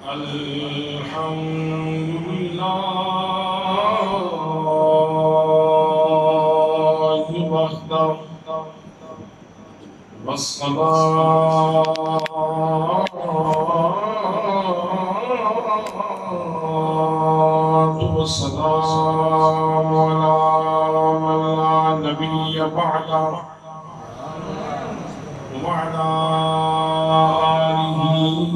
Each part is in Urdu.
الحمد لله وحده والسلام على من لا نبي بعده وعلى آله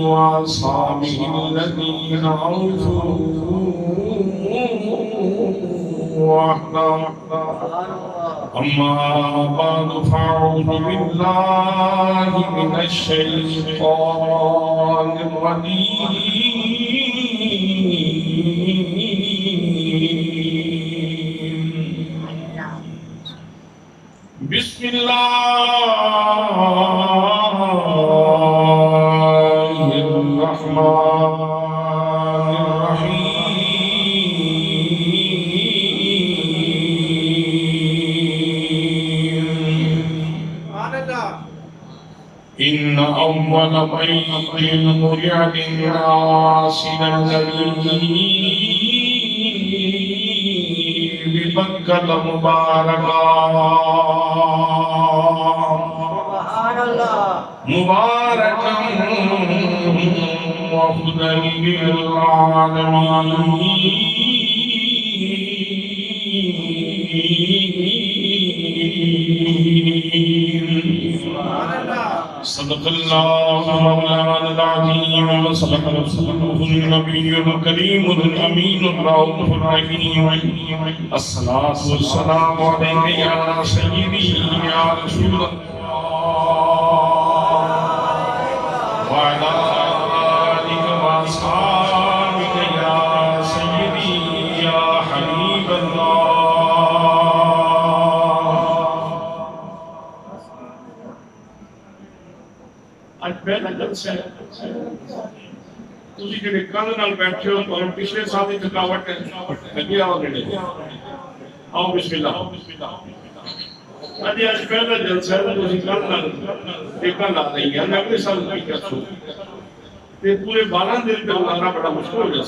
وأصحابه الذين أوفوا وحده. أما بعد فأعوذ بالله من الشيطان الرجيم. بسم الله الرحمن الرحيم. إن أول بيت وضع للناس الذي بمكة مباركا مباركا وهدى للعالمين. صدق الله مولانا العظيم وصدق رسوله النبي الكريم الأمين الرؤوف الرحيم. الصلاة والسلام عليك يا سيدي يا رسول الله وعلى آلك وأصحابك يا سيدي يا حبيب الله. آج پہلا جلسہ ہے تسی جڑے کل نال بیٹھے ہو تو پچھلے سال دی تھکاوٹ ہے لگی آؤ نیڑے آؤ بسم اللہ. آج پہلا جلسہ ہے تسی کل نال دیکھا لا رہی ہے اگلے سال کی کیا سو تے پورے 12 دن تے لانا بڑا مشکل ہو جائے.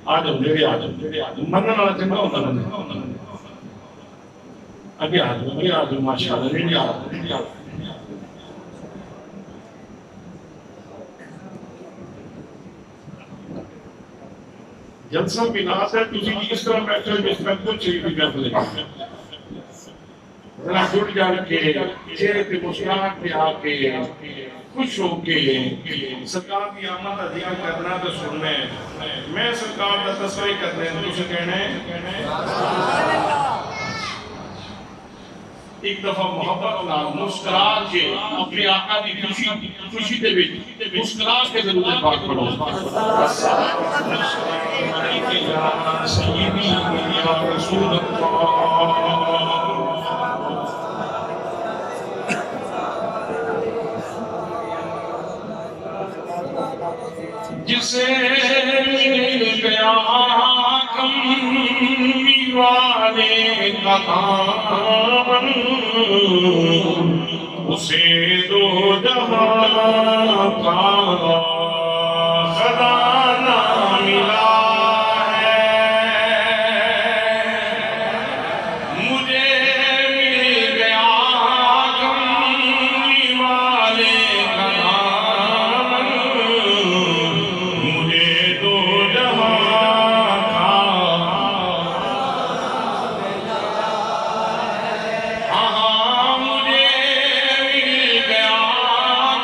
آ جاؤ نیڑے آ جاؤ منن والا چنگا ہوندا نہیں. اگے آ جاؤ ماشاءاللہ نیڑے آ جاؤ. جلسہ بناس ہے تسی اس طرح بیٹھے جس میں کچھ بھی بیٹھ لے ذرا جڑ جان کے چہرے پہ مسکراہٹ پہ آ کے خوش ہو کے سرکار کی آمد کا ذکر کرنا تو سننا ہے. میں سرکار کا تذکرہ کرنا ہے تجھے کہنا ہے ایک دفعہ محبت نال مسکرا کے اپنے آقا کی خوشی دے وچ مسکرا کے ضرور پاک پڑھو. یا سیدی یا رسول اللہ جسے مل گیا کمی والے کا دامن اسے دو جہاں کا خزانہ ملا ہے. مجھے مل گیا کمی والے کا دامن مجھے دو جہاں کا مجھے مل گیا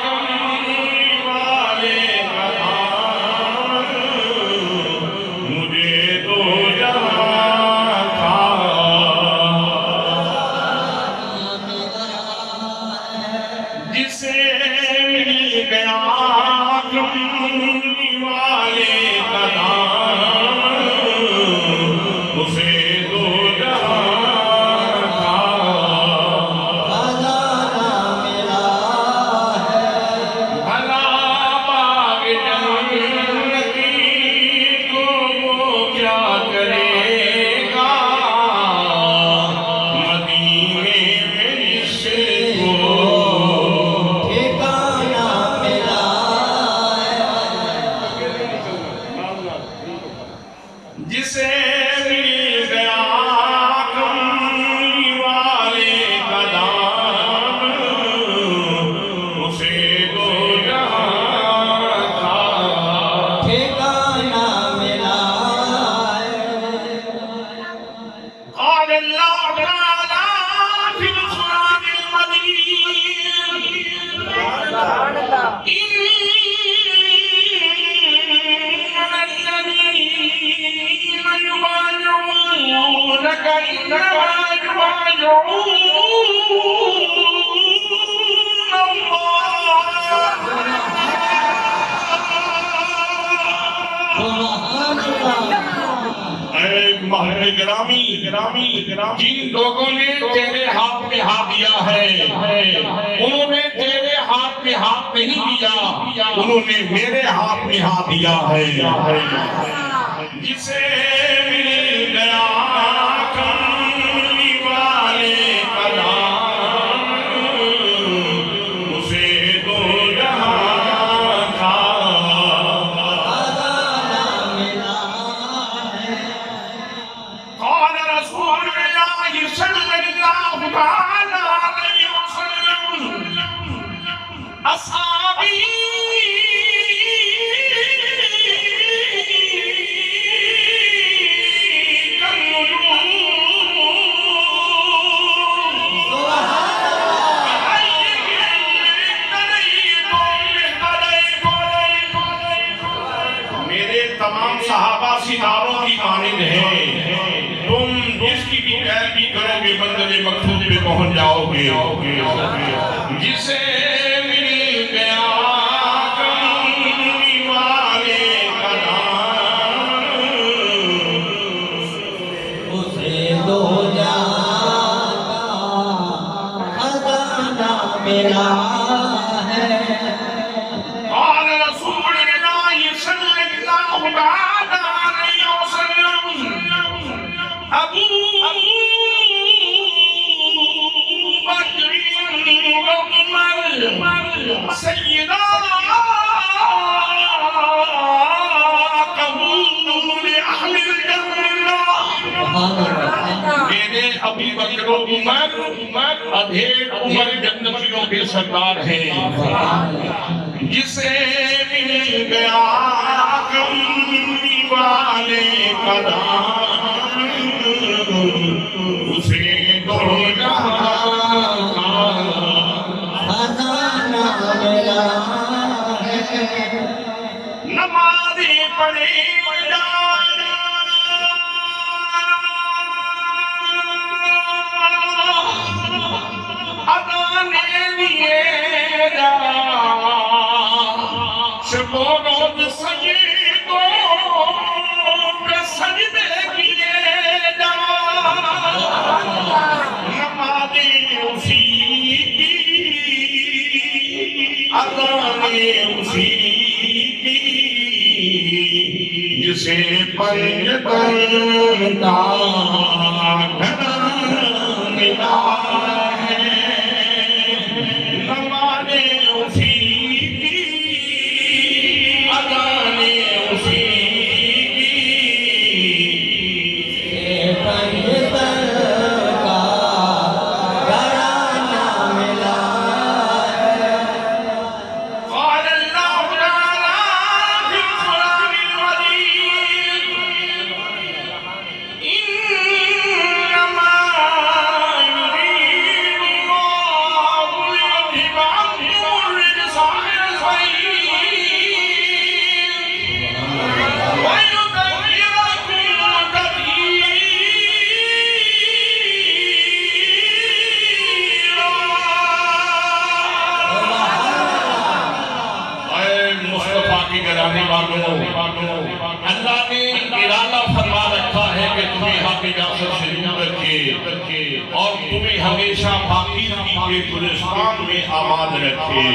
کمی والے إنما يبايعون جن لوگوں نے تیرے ہاتھ میں ہاتھ دیا ہے انہوں نے تیرے ہاتھ میں ہاتھ نہیں دیا، انہوں نے میرے ہاتھ میں ہاتھ دیا ہے۔ جسے مل گیا کملی والے کا نام، اسے دو جہاں کا خزانہ ملا ہے۔ قال رسول اللہ صلی اللہ تعالی علیہ وسلم اصحابی تمام صحابہ ستاروں کی مانند ہیں، تم جس کی بھی پیروی کرو گے منزل مقصود پہ پہنچ جاؤ گے۔ جسے مل گیا کملی والے کا نام، اسے دو جہاں کا خزانہ ملا ہے۔ قال رسول اللہ صلی اللہ تعالی علیہ وسلم ابو بکر وعمر سیدا قبول اہل الجنہ۔ میرے ابو بکر و عمر ادھیڑ عمر جنتیوں کے سردار ہیں۔ جسے مل گیا کملی والے کا نام، اسے دو جہاں کا خزانہ ملا ہے۔ نمازیں پڑھے جانا، اذانے لیے جانا، شب و روز سجدوں پہ سجدے کیے جا، نمازیں اسی کی، اذانیں اسی کی، جسے پنج تن کا گھر ملا ہے۔ نمازیں اسی کی، اذانیں اسی کی، پنج تن کا گھرانہ ملا ہے۔ قال اللہ تعالیٰ فی القرآن المجید انما یرید اللہ لیذھب عنکم الرجس اہل البیت ویطہرکم تطہیرا۔ اے مصطفیٰ کی گرامی والوں، اللہ نے ارادہ فرما رکھا ہے کہ تمہیں حق اجازت سے دور رکھے اور تمہیں ہمیشہ پاکیزگی کے گلستان میں آباد رکھے۔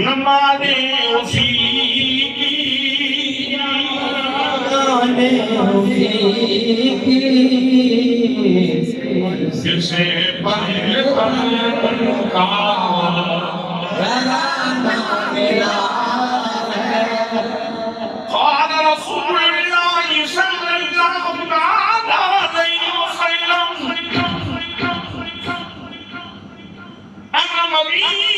نمازیں اسی کی، اذانیں اسی کی، جسے پنج تن کا گھرانہ ملا ہے۔ قال رسول اللہ صلی اللہ تعالی علیہ وسلم انا مدینۃ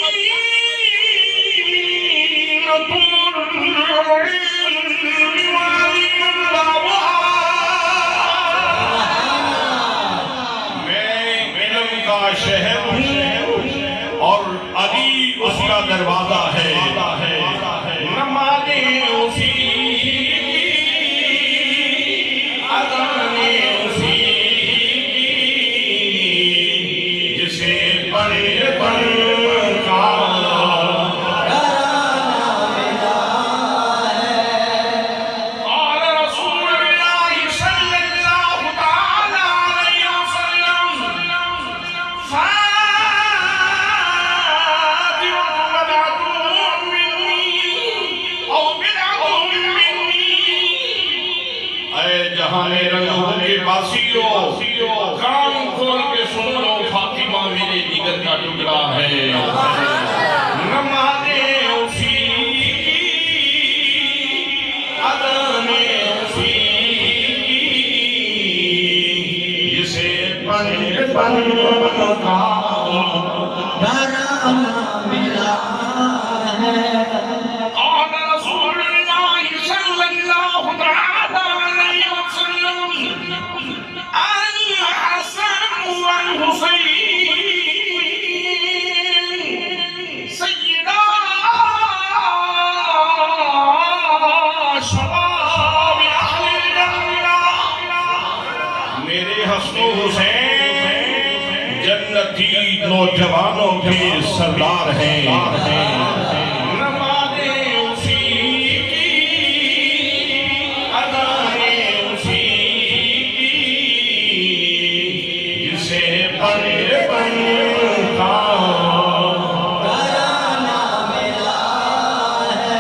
میں علم کا شہر ہوں اور علی اس کا دروازہ ہے۔ نمازیں اسی کی، اذانیں اسی کام کھول کے سن لو، فاطمہ میرے جگر کا ٹکڑا ہے، نمازیں اسی کی، اذانیں اسی کی، جسے پڑھ پڑھ ملا ہے۔ قال رسول اللہ صلی اللہ علیہ وسلم الحسن والحسين سيدا شباب اہل الجنہ، میرے حسن و حسین جنتی نوجوانوں کے سردار ہیں، نمازیں اسی کی، اذانیں اسی کی، جسے پڑھ پڑھ کا ترانہ ملا ہے۔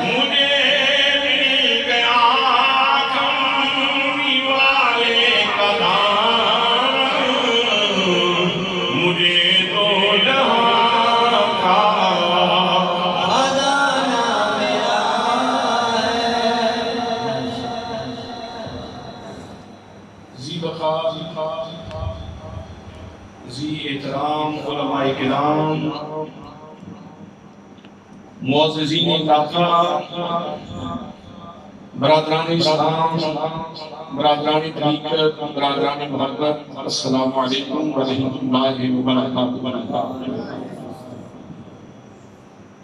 مجھے مل گیا کملی والے کا دام، مجھے دو جہاں کا خزانہ ملا ہے۔ ذی وقار، ذی احترام علماء کرام، معززین علاقہ، برادران اسلام، برادران طریقت، برادران محبت، السلام علیکم ورحمۃ اللہ وبرکاتہ۔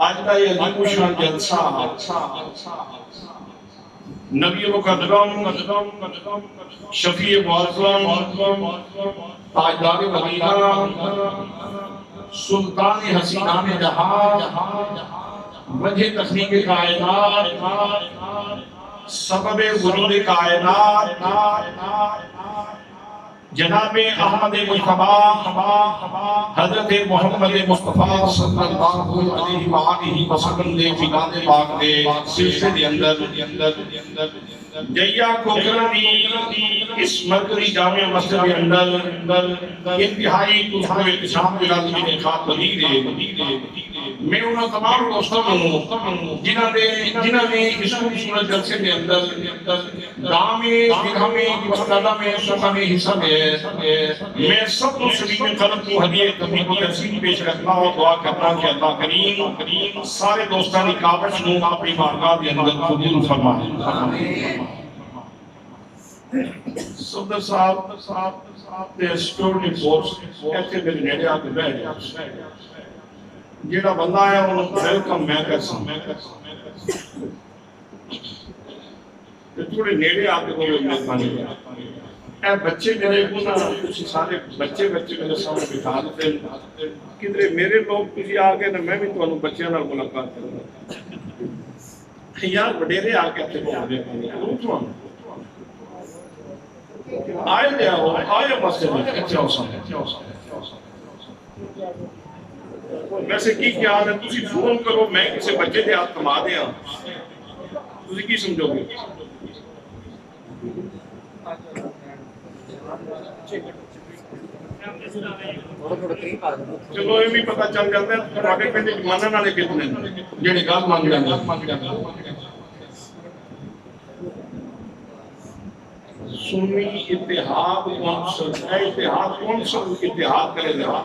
آج کا یہ عظیم الشان جلسہ نبی مقدم، شفیع معظم، تاجدار مدینہ، سلطان حسینان جہاں، وجہ تخلیق کائنات، سبب وجود کائنات، جناب احمد مجتبی حضرت محمد مصطفیٰ صلی اللہ علیہ وآلہ وسلم دے فیضان پاک دے سلسلے دے اندر جیا کوکرانی اس مرکزی جامع مسجد کے اندر انتہائی تجھو احتشام بلازمی نے خات وزیر ہے۔ میں انہوں تمام دوستوں جنہوں نے اس خوبصورت جلسے کے اندر دامے درہمے وسطادہ میں صفحہ میں حصہ لے، میں سب مسلمین قلب کو ہدیہ تبلیغ و ترسیم پیش رکھنا اور دعا کرنا کہ اللہ کریم سارے دوستانی کابش نو اپنی بارگاہ کے اندر قبول فرمائے۔ صدر صاحب تے سیکورٹی فورس ایتھے میرے نیڑے آ کے بیٹھ گیا، جیڑا بندہ آیا انہوں ویلکم میں کر سا تھوڑے نیڑے آ کے کوئی مہربانی کیا۔ اے بچے میرے کو نا کچھ سارے بچے میرے سامنے بٹھا دیتے کدھر میرے لوگ کسی آ گئے نا میں بھی تو بچیاں نال ملاقات کروں یار وڈیرے آ کے تے بول دے آئے لے آؤ آئے مسجد میں اچھا ہو سکتا ویسے کی کیا ہے تسی فون کرو میں کسی بچے دے ہاتھ کما دیا تسی کی سمجھو گے؟ چلو یہ بھی پتہ چل جاتا ہے تھوڑے پنڈ مانن والے کتنے جڑے گل مان جاندے سنی اتحاد کونسل ہے، اتحاد کونسل اتحاد کرے گا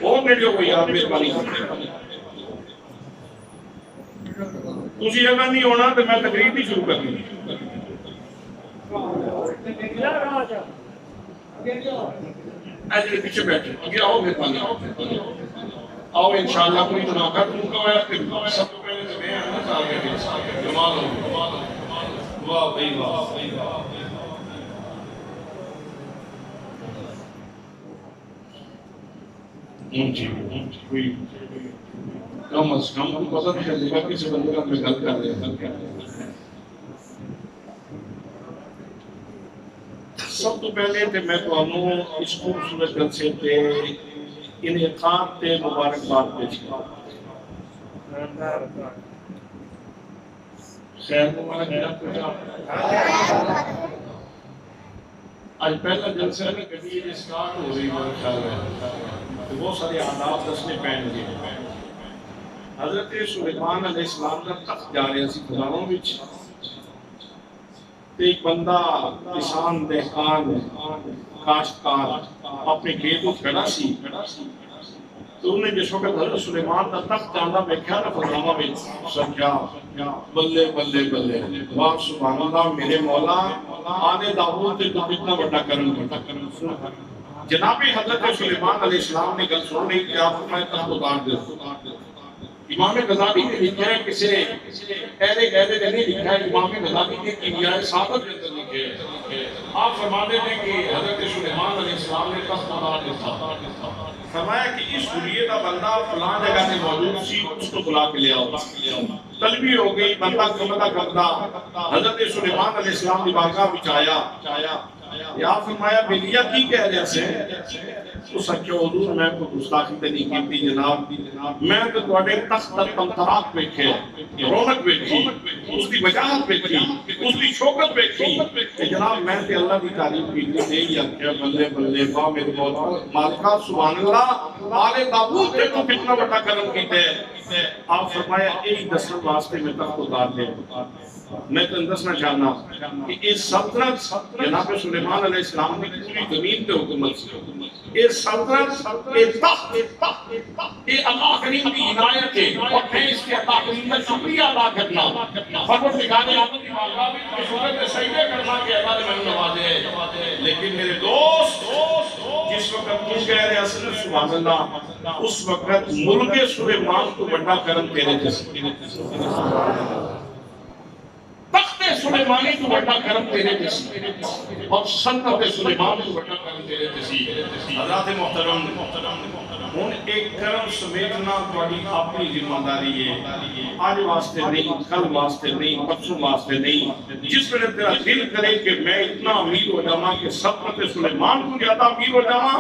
وہ میرے جو کوئی آپ مہربانی کرتے تسی اگر نہیں ہونا تو میں تقریر بھی شروع کر دوں ایسے پیچھے بیٹھے یہ آؤ مہربانی آؤ انشاءاللہ کوئی مناقت ان کا ہے پھر سب کو پہلے سے میں اندر آگے جمال ہو واہ بھائی واہ جی کوئی کم از کم کو پتہ نہیں چلے گا کسی بندے کا میں غلط کر رہے ہیں. سب تو پہلے تے میں تمہوں اس خوبصورت جلسے تے انعقاد تے مبارکباد پیش کروں. خیر مبارک آج پہلا جلسہ ہے کبھی یہ سٹارٹ ہو رہی ہے خیال ہے بہت سارے آداب دسنے پہن گئے. حضرت سلیمان علیہ السلام کا تخت جا رہا سی خداوں وچ تے ایک بندہ کسان دہقان کاشتکار اپنے کھیت وچ کھڑا سی تو انہیں جس وقت حضرت سلیمان کا تخت جانا ویکھیا نا خداواں وچ سمجھا بلے بلے بلے واہ سبحان اللہ میرے مولا آنے داؤد تے تو کتنا بڑا کرم کیتا. جناب حضرت سلیمان علیہ السلام نے گل سن لی کہ آپ میں تخت اتار دو. امام غزالی نے لکھا ہے کسی اہل گہرے نے نہیں لکھا ہے. امام غزالی نے کیمیائے سابق کے اندر لکھے ہیں. آپ فرماتے ہیں کہ حضرت سلیمان علیہ السلام نے تخت اتار دیا. فرمایا کہ اس حریے کا بندہ فلاں جگہ میں موجود سی اس کو بلا کے لے آؤ. طلبی ہو گئی بندہ کمدہ کرتا حضرت سلیمان علیہ السلام کی بارگاہ وچ آیا یا فرمایا بلیا کی کہہ رہے سے تو سچو حضور میں کو گستاخی تے نہیں کیتی جناب میں تو تواڈے تخت تمتراک ویکھے رونق ویکھی اس دی وجاہت ویکھی اس دی شوکت ویکھی کہ جناب میں تے اللہ دی تعریف کیتی تے یا کہ بلے بلے واہ میرے مولا مالکا سبحان اللہ آل داؤد تے تو کتنا بڑا کرم کیتے. آپ فرمایا ایک دسن واسطے میں تخت اتار دے. میں تو دسنا چاہنا کہ اس سلطنت جناب سلیمان علیہ السلام نے پوری زمین پہ حکومت سے اس سلطنت یہ تخت یہ اللہ کریم کی عنایت ہے اور میں اس کے اللہ کریم کا شکریہ ادا کرنا پروردگار عالم کی بارگاہ میں صورت سجدے کرنا کہ اللہ نے مجھے نوازے. لیکن میرے دوست جس وقت تم کہہ رہے اصل سبحان اللہ اس وقت ملک سلیمان کو بڑا کرم تیرے جیسے تخت سلیمانی تو بڑا کرم تیرے جیسی اور سلطنت سلیمان تو بڑا کرم تیرے جیسی. حضرات محترم ہن ایک کرم سمیٹنا تواڈی اپنی ذمہ داری ہے. آج واسطے نہیں کل واسطے نہیں پرسوں واسطے نہیں. جس وقت تیرا دل کرے کہ میں اتنا امیر ہو جاواں کہ سلطنت سلیمان کو زیادہ امیر ہو جاواں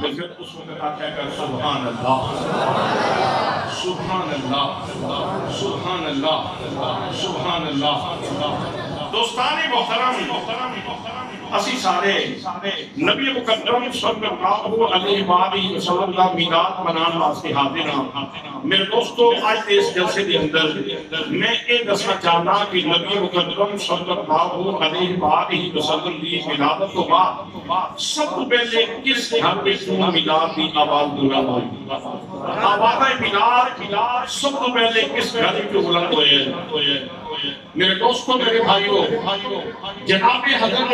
تو پھر اس وقت آخیا کر سبحان اللہ سبحان اللہ سبحان اللہ سبحان اللہ. دوستانی محترم اسی سارے نبی مقدم صلی اللہ علیہ وآلہ وسلم کا میلاد منانے واسطے حاضر ہاں. میرے دوستو آج اس جلسے کے اندر میں یہ دسنا چاہنا کہ نبی مقدم صلی اللہ علیہ وآلہ وسلم کی ولادت تو بعد سب سے پہلے کس گھر میں میلاد کی آواز بلند ہوئی. آواز میلاد سب سے پہلے کس گھر میں بلند ہوئے. میرے دوستوں میرے بھائیوں جناب حضرت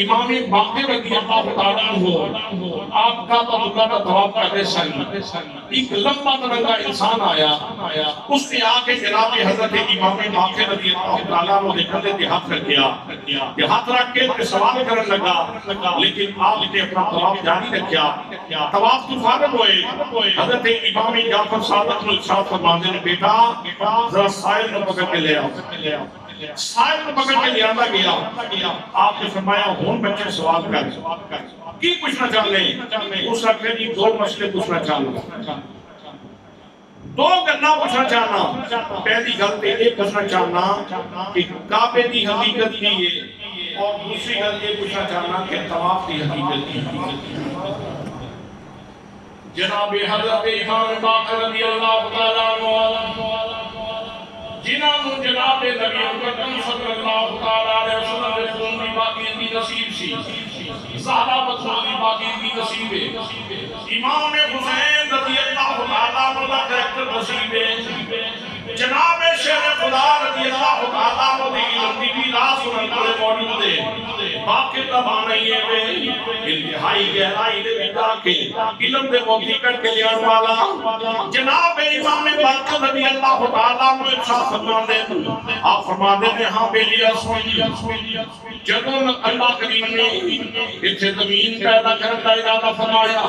امام باقر رضی اللہ تعالیٰ عنہ آپ کا اللہ کا طواف کرتے سن ایک لمبا ترنگا انسان آیا اس نے آ کے جناب حضرت امام باقر رضی اللہ تعالیٰ عنہ نے کندھے پہ ہاتھ رکھ دیا کہ ہاتھ رکھ کے سوال کرنے لگا لیکن آپ نے اپنا طواف جاری رکھا. طواف تو فارغ ہوئے حضرت امام جعفر صادق نے ارشاد فرماتے ہیں بیٹا ذرا سائل نہ پکڑ کے لے آؤ. سائل نہ پکڑ کے لے آتا گیا. آپ نے فرمایا ہون بچے سوال کر کی پوچھنا چاہنے اس رکھنے کی دو مسئلے پوچھنا چاہنا دو گلنا پوچھنا چاہنا. پہلی گل تے یہ پوچھنا چاہنا کہ کعبے کی حقیقت کی ہے اور دوسری گل یہ پوچھنا چاہنا کہ طواف کی حقیقت کی ہے. جناب حضرت امام باقر رضی اللہ تعالیٰ عنہ جنہوں جناب نبی مقدم صلی اللہ علیہ وسلم نے خون کی باقی کی نصیب سی زہرا بطول کی باقی کی نصیب ہے. امام حسین رضی اللہ عنہ کا کریکٹر نصیب ہے. جناب شیر خدا رضی اللہ تعالیٰ عنہ دی راز انہوں موجود ہے باقی تبانیے میں انتہائی گہرائی دے بتا کے علم دے موتی کر کے لیان والا جناب امام باقر رضی اللہ تعالیٰ عنہ ارشاد فرمان دے آپ فرمان دے نے ہاں بیلی اسوئی جدوں اللہ کریم نے اتھے زمین پیدا کرتا ارادہ فرمایا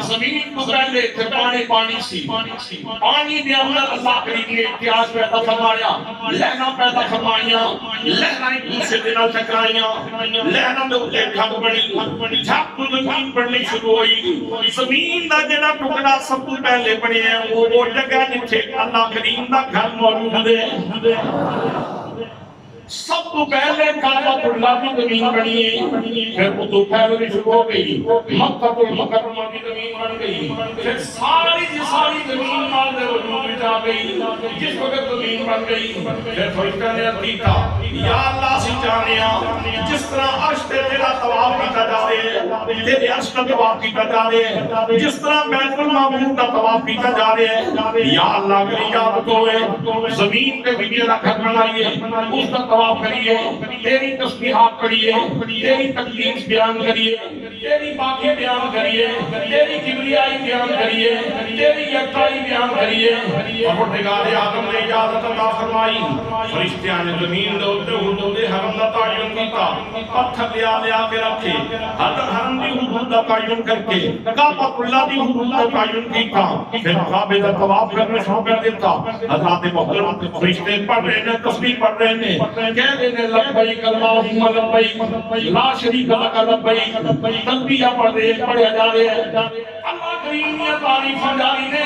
زمین کو پہلے اتھے پانی سی پانی دے اندر اللہ کریم نے اتحاد پیدا فرمایا لہنا پیدا فرمایا لہنا ایک دوسرے دن ٹکرائیاں لہنا دے اٹھے گھٹ بڑی جھاک تو زمین پڑھنی شروع ہوئی زمین دا جنا ٹکڑا سب کو پہلے بڑی ہے وہ جگہ جتھے اللہ کریم دا گھر موجود ہے سب تو پہلے کعبۃ اللہ کی زمین بنی ہے پھر وہ تو پھیلنی شروع ہو گئی مکہ المکرمہ کی زمین بن گئی پھر ساری زمین مال دے وجود میں جا گئی جس وقت زمین بن گئی پھر فرشتہ نے عرض کیتا یا اللہ سے جانیا جس طرح عرش تے تیرا طواف کیتا جا رہا ہے تیرے عرش کا طواف کیتا جا رہا ہے جس طرح بیت المعمور کا طواف کیتا جا رہا ہے یا اللہ کی اجازت ہوئے زمین پہ بھی میرا گھر بنائیے اس کا طواف کریے تیری تسبیحات پڑھیے تیری تقدیس بیان کریے تیری باقی بیان کریے تیری کبریائی بیان کریے تیری یکتائی بیان کریے پروردگار آدم نے اجازت عطا فرمائی فرشتیاں نے زمین دے حدود حرم دا تعین کیتا پتھر لیا کے رکھے حرم دی حدود دا تعین کر کے کعبۃ اللہ دی حدود دا تعین کیتا پھر کعبے دا طواف کرنا شروع کر دیتا حضرات محترم فرشتے پڑھ رہے ہیں تسبیح پڑھ رہے ہیں کہہ رہے ہیں لبیک اللہم لبیک لا شریک لک لبیک تلبیہ پڑھے جا رہے ہیں اللہ کریم نے تعریفاں جاری نے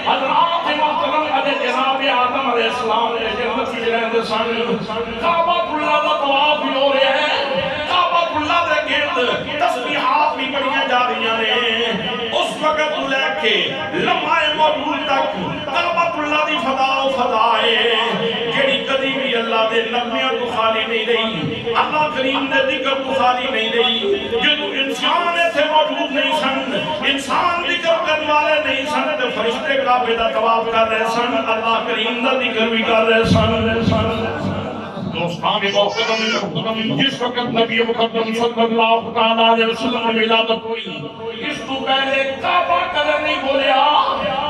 حضرات محترم علیہ جناب آدم علیہ السلام نے جنت کی رہندے سن کعبۃ اللہ دا طواف بھی ہو رہا ہے کعبۃ اللہ دے گرد تسبیحات بھی پڑھیاں جا رہی ہیں اس وقت لے کے لمحہ موجود تک کعبۃ اللہ دی فضا ہے جڑی کبھی بھی اللہ دے نغمے تو خالی نہیں رہی اللہ کریم دے ذکر تو خالی نہیں رہی جدوں انسان ایتھے موجود نہیں سن انسان ذکر کرنے والے نہیں سن تے فرشتے کعبے دا طواف کر رہے سن اللہ کریم دا ذکر بھی کر رہے سن دوستان محترم جس وقت نبی مقدم صلی اللہ تعالیٰ علیہ وسلم نے ولادت ہوئی اس تو پہلے کعبہ قدر نہیں بولیا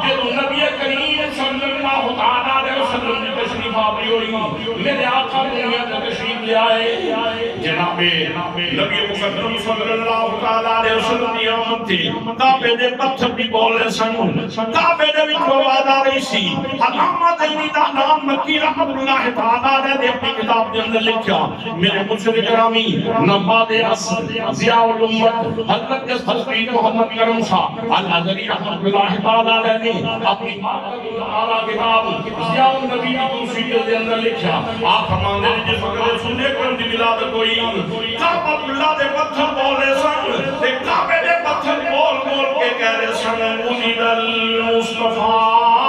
جب نبی کریم صلی اللہ تعالیٰ علیہ وسلم نے تشریف آوری ہوئی میرے آقا دنیا میں تشریف لے آئے جناب نبی مقدم صلی اللہ تعالیٰ علیہ وسلم کی آمد تھی کعبے دے پتھر بھی بول رہے سن کعبے دے بھی آواز آ رہی سی علامہ زینی دا نام مکی رحمت اللہ تعالیٰ نے اپنی کتاب کے اندر لکھا میرے مرشد گرامی نباد ضیاء الامت حضرت حضرت محمد کرم شاہ الازہری رحمت اللہ تعالیٰ نے اپنی اعلیٰ کتاب ضیاء النبی کی دوسری جلد کے اندر لکھا آپ فرماندے نے جس وقت سننے کرم دی ولادت ہوئی کعبۃ اللہ دے پتھر بول رہے سن تے کعبے دے پتھر بول بول کے کہہ رہے سن ولد المصطفیٰ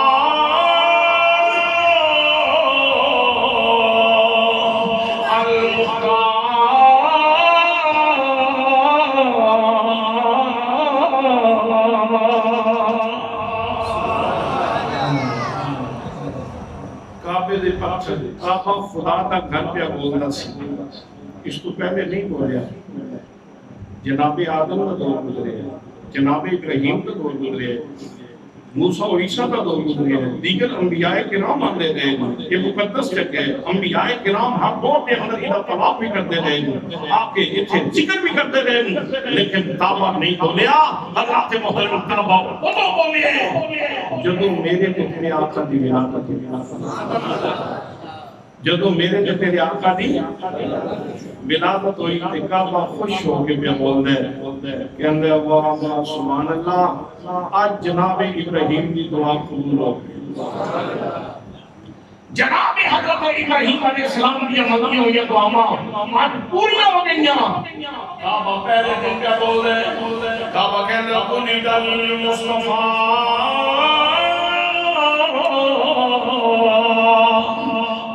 کعبہ خدا کا گھر پہ بولنا سی اس تو پہلے نہیں بولیا جناب آدم کا دور گزرے جناب ابراہیم کا دور گزرے موسیٰ اور عیسیٰ کا دور گزرے دیگر انبیاء کرام آتے رہے یہ مقدس جگہ ہے انبیاء کرام ہر دور کے اندر ادھر طواف بھی کرتے رہے آ کے اتنے ذکر بھی کرتے رہے لیکن کعبہ نہیں بولیا حضرات محترم کعبہ وہ تو بولئے جدو میرے تے تیرے آقا دی ولادت جدو میرے تے تیرے آقا دی ولادت ہوئی تے کعبہ خوش ہو کے میں بول دے کہ اندر اللہ سبحان اللہ آج جناب ابراہیم دی دعا قبول ہو جناب حضرت ابراہیم علیہ السلام کی مدنی ہوئی دعا آج پوریاں ہو گئیاں کعبہ پہلے دن کیا بول دے کعبہ کہنے ولد المصطفیٰ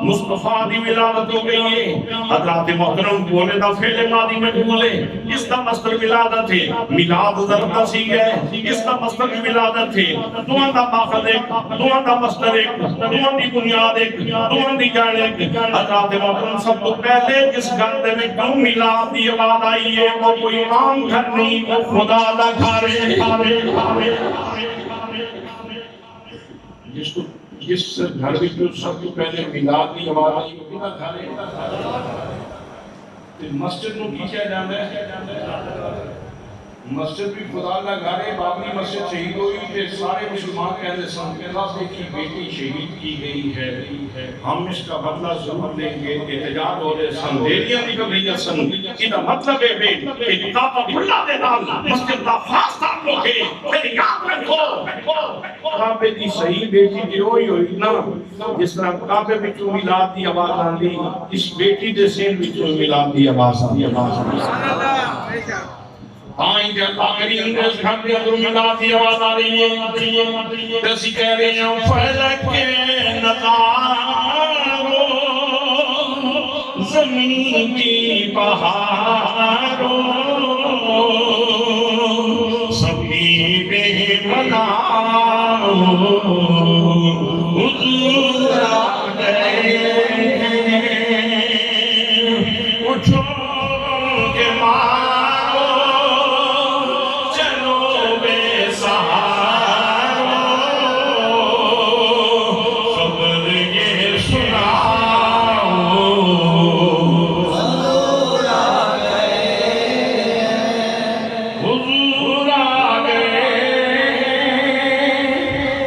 مصطفیٰ دی ولادت ہو گئی ہے حضرات محترم بولے دا فعل ماضی میں بولے اس کا مصدر ولادت ہے، میلاد ضرب کا صیغہ ہے، اس کا مصدر بھی ولادت ہے، دوہاں دا ماخذ ایک، دوہاں دا مصدر ایک، دوہاں دی بنیاد ایک، دوہاں دی جڑ ایک۔ حضرات محترم سب تو پہلے جس گھر دے وچ کیوں میلاد دی آواز آئی ہے وہ کوئی عام گھر نہیں، وہ خدا دا گھر ہے۔ جس گھر وچ سب تو پہلے میلاد دی آواز آئی وہ کہدا گھر ہے؟ تے مسجد نو کی کہا جاندا ہے؟ مسجد بھی خدا کا گھر ہے۔ بابری مسجد شہید ہوئی تے سارے مسلمان کہتے سن کہ اللہ کی بیٹی شہید کی گئی ہے، ہم اس کا بدلہ ضرور لیں گے۔ احتجاج ہو رہے سن، ریلیاں نکل رہی سن، یہ مطلب ہے کہ کعبہ اللہ دے نال مسجد دا خاص تعلق ہے۔ پھر یاد رکھو کعبے دی صحیح بیٹی جو ہوئی نا، جس طرح کعبے وچوں میلاد دی آواز آندی، اس بیٹی دے سین وچوں میلاد دی آواز آندی۔ آئیں کہ اللہ کریم نے اس گھر دے اندر میلاد دی آواز آ رہی ہے، جیسی کہہ رہے ہیں فلک کے نظاروں زمین کی بہاروں سبھی بے بناؤ حضور آ گئے، اٹھو کے مارو چلو بے سہارو، خبر یہ سناؤ حضور آ گئے، حضور آ گئے،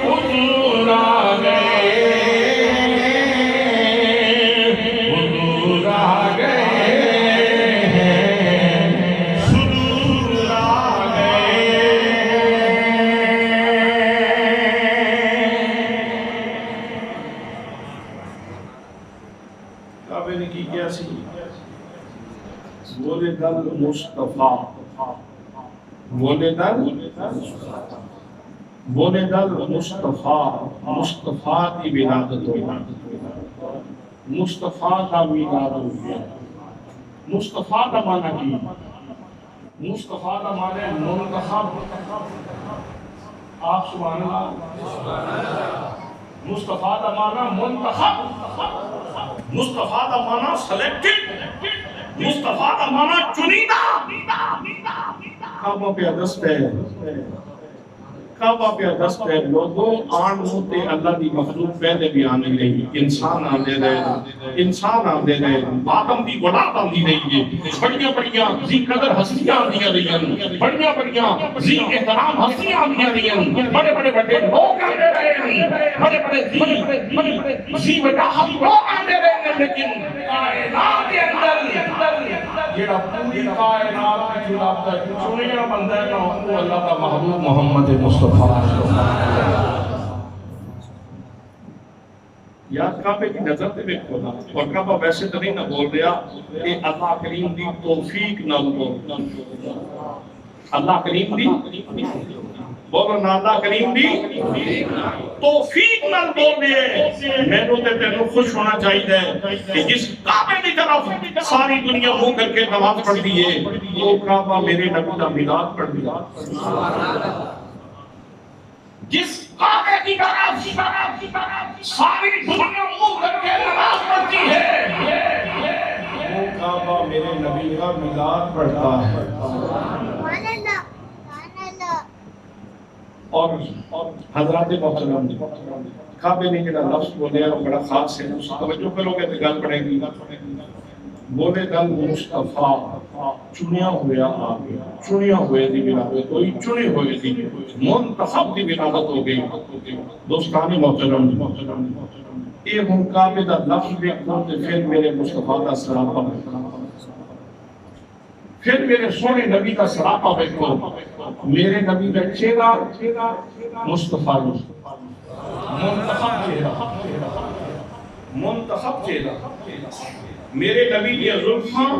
حضور آ گئے، حضور آ گئے، سرور آ گئے۔ کعبے نے کی کیا سی؟ بولے دل مصطفیٰ، بولے دل مصطفیٰ، مصطفیٰ کی ولادت ہوئی، مصطفیٰ کا میلاد ہو گیا۔ مصطفیٰ کا معنی کی؟ مصطفیٰ کا معنی ہے منتخب۔ آپ سبحان اللہ۔ مصطفیٰ کا معنی منتخب، مصطفیٰ کا معنی سلیکٹڈ، مصطفیٰ کا معنی چنیدہ۔ کعبہ پہ دست ہے، کعبہ پہ دست ہے، لوگوں آن ہوتے اللہ دی مخلوق پہلے بھی آنے گئی، انسان آنے رہے، انسان آنے رہے، آدم دی اولاد آنے رہی ہے، بڑیاں بڑیاں ذی قدر ہستیاں آنے رہی ہیں، بڑیاں بڑیاں ذی احترام ہستیاں آنے رہی ہیں، بڑے بڑے بڑے لوگ آنے رہے ہیں، بڑے بڑے ذی وجاہت لوگ آنے رہے ہیں، لیکن کائنات کے اندر جیڑا پوری کائنات کی خلافت ہے چنیا بندہ ہے نا وہ اللہ کا محبوب محمد مصطفیٰ۔ یاد کعبے کی نظر تے ویکھو نا، اور کعبہ ویسے تو نہیں نہ بول رہا کہ اللہ کریم دی توفیق نہ بول، اللہ کریم دی بولو نا، اللہ کریم دی توفیق نہ بول رہے۔ میں تو تینوں خوش ہونا چاہیے کہ جس کعبے کی طرف ساری دنیا منہ کر کے نماز پڑھتی ہے وہ کعبہ میرے نبی کا میلاد پڑھ دیا۔ جس کعبے کی طرف ساری دنیا منہ کر کے نماز پڑھتی ہے وہ کعبہ میرے نبی کا میلاد پڑھتا ہے۔ اور حضرات محترم کعبے نے جڑا لفظ بولے اور بڑا خاص ہے، اس توجہ کرو گے تو گل پڑے گی۔ بولے دل مصطفیٰ، چنیا ہوا آ گیا، چنیا ہوئے دی ولادت ہوئی، چنے ہوئے دی منتخب دی ولادت ہو گئی۔ دوستان محترم، اے ہن کعبے دا لفظ دیکھو تے پھر میرے مصطفیٰ دا سراپا، پھر میرے سونے نبی کا سراپا دیکھو، میرے نبی کا چہرہ مصطفیٰ، منتخب چہرہ، منتخب چہرہ، میرے نبی کی زلفاں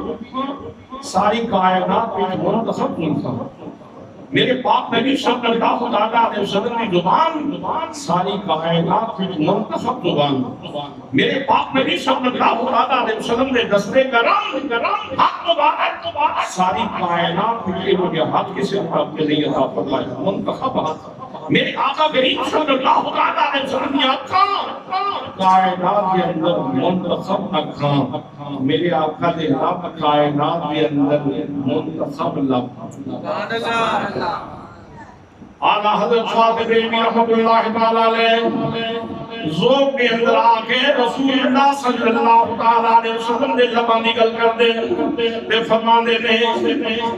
ساری کائنات میں منتخب زلفاں، میرے پاک نبی صلی اللہ علیہ وسلم کی زبان ساری کائنات کی منتخب زبان. میرے پاک نبی صلی اللہ علیہ وسلم نے دستے کرم حق مبارک ساری کائنات کی مجھے ہاتھ کے سے اپنے لیے عطا فرمایا. منتخب ہاتھ میرے آقا کریم صلی اللہ علیہ وسلم کی آنکھاں کائنات کے اندر منتخب آنکھاں. میرے آقا نے لب کائنات کے اندر منتخب لب. اعلیٰ حضرت صادق علمی رحمت اللہ تعالی علیہ ذوق کے اندر آکے رسول اللہ صلی اللہ علیہ وسلم نے لباں نکل کر دے فرمان دے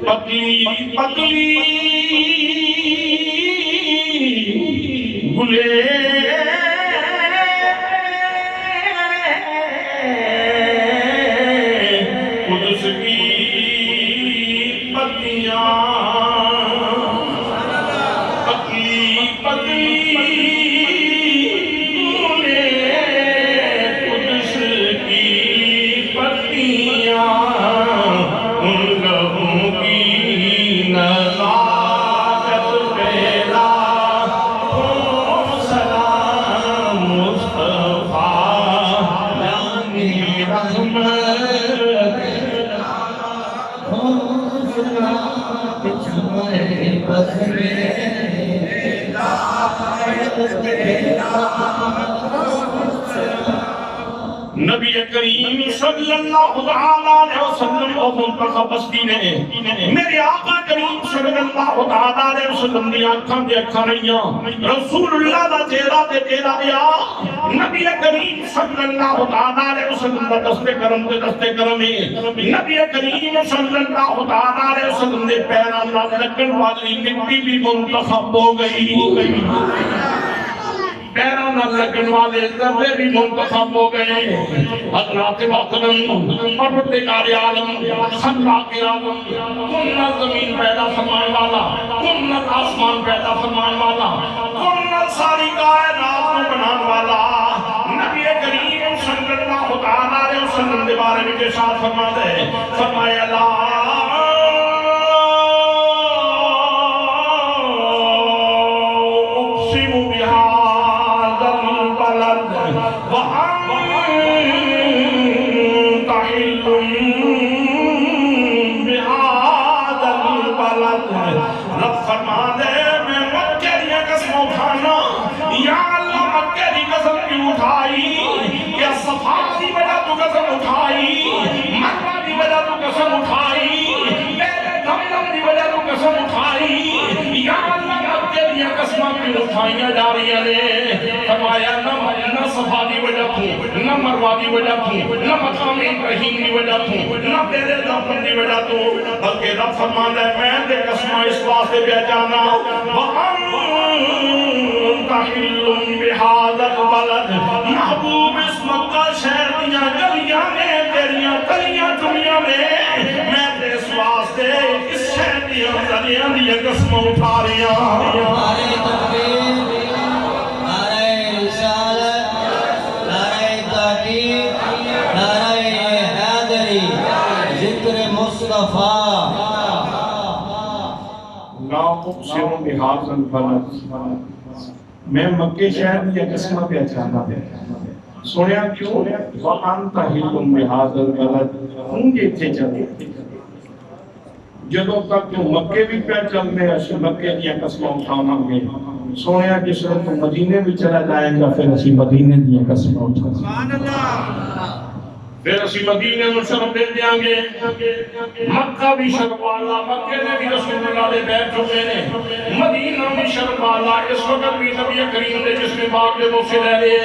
پتلی پتلی گلے قدس کی پتیاں پتلی پتلی گلے قدس کی پتیاں ان لہوں کی نزاکت پیدا نبی کریم صلی اللہ علیہ وسلم کو منتخب ہستی نے میرے آقا کریم صلی اللہ علیہ وسلم دی آنکھاں دے اکھاں رہیاں رسول اللہ دا چہرہ تے چہرہ دیا نبی کریم صلی اللہ علیہ وسلم دا دستے کرم تے دستے کرم نبی کریم صلی اللہ علیہ وسلم دے پیراں نال لگن والی مٹی بھی منتخب ہو گئی. پیروں نہ لگن والے ذرے بھی منتخب ہو گئے. حضرات محترم پروردگار عالم خلاق عالم کن زمین پیدا فرمان والا کن آسمان پیدا فرمان والا کن ساری کائنات کو بنان والا نبی کریم صلی اللہ علیہ وسلم کے بارے میں ارشاد فرما دے فرمایا لا اٹھائیاں جا رہی ہیں فرمایا نہ صفا دی وجہ تھوں نہ مروہ دی وجہ تھوں نہ مقام ابراہیم دی وجہ تھوں نہ تیرے دفن دی وجہ تھوں بلکہ رب فرماتا ہے میں دے قسمہ اس واسطے پہچانا وَأَنْتَ حِلٌّ بِهَذَا الْبَلَدِ محبوب اس مکہ شہر دیاں گلیاں میں تیریاں تلیاں چلیاں میں دے اس واسطے اس شہر دیاں گلیاں دیاں قسمہ اٹھا رہی ہیں. میں مکہ شہر میں قسمہ پہچانا ہے سنیا کیوں وَأَنْتَ حِلٌّ بِهَذَا الْبَلَدِ ہونگے تھے چلے جدوں تک تو مکہ بھی پہچانے ہیں مکہ دیا قسمہ اٹھانا گے سنیا جس وقت مدینے بھی چلا جائیں گا پھر اسی مدینے دیا قسمہ اٹھانا پھر اسی مدینے میں شرف دے دیاں گے مکہ بھی شرف والا مکہ نے بھی رسول اللہ دے بیٹھ چکے نے مدینہ بھی شرف والا اس وقت بھی نبی کریم نے جس میں باغ دے بوسے لے لئے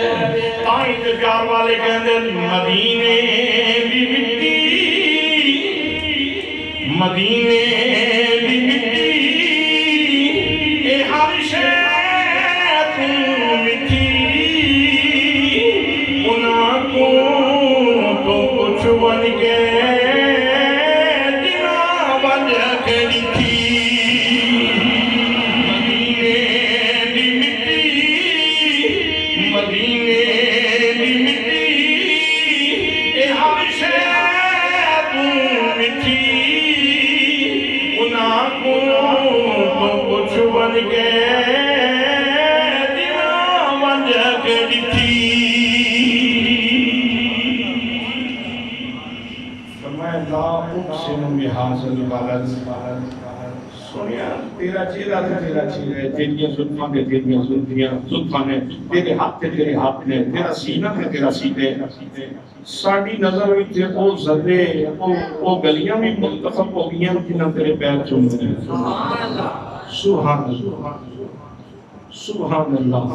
تائیں تے پیار والے کہندے مدینے بھی مٹی مدینے بھی مٹی اے ہر شے تو مٹی انہاں کو کچھ بن کے جنا وجہ کے لکھی مدینے دی مٹی مدینے دی مٹی اے ہر شے تو مٹی انہاں کو کے دینا وجہ کے لکھی فرمایا لا اقسم بهذا البلد سنیا تیرا چہرہ تھا تیرا چہرہ ہے تیریاں زلفاں نے تیریاں زلفاں نے تیرے ہاتھ تھے تیرے ہاتھ نے تیرا سینہ ہے تیرا سینے ساڑی نظر ہوئی تھے وہ زدے وہ گلیاں بھی منتخب ہو گئی ہیں جنہاں تیرے پیر چومتے ہیں سبحان اللہ سبحان اللہ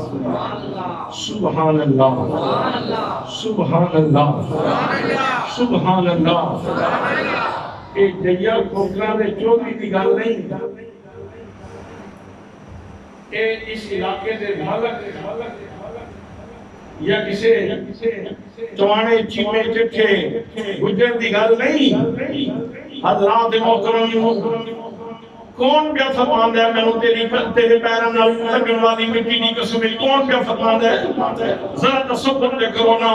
سبحان اللہ سبحان اللہ سبحان اللہ ایک جیہ کھوکرا نے چوری دی گل نہیں اے اس علاقے دے ملک یا کسے چوانے چیمے چٹھے گجر دی گل نہیں حضرات محترم کون پیا فرماندا ہے میں تیرے پیراں نال لگن والی مٹی دی قسم کون پیا فرماندا ہے ذرا تصور کرو نا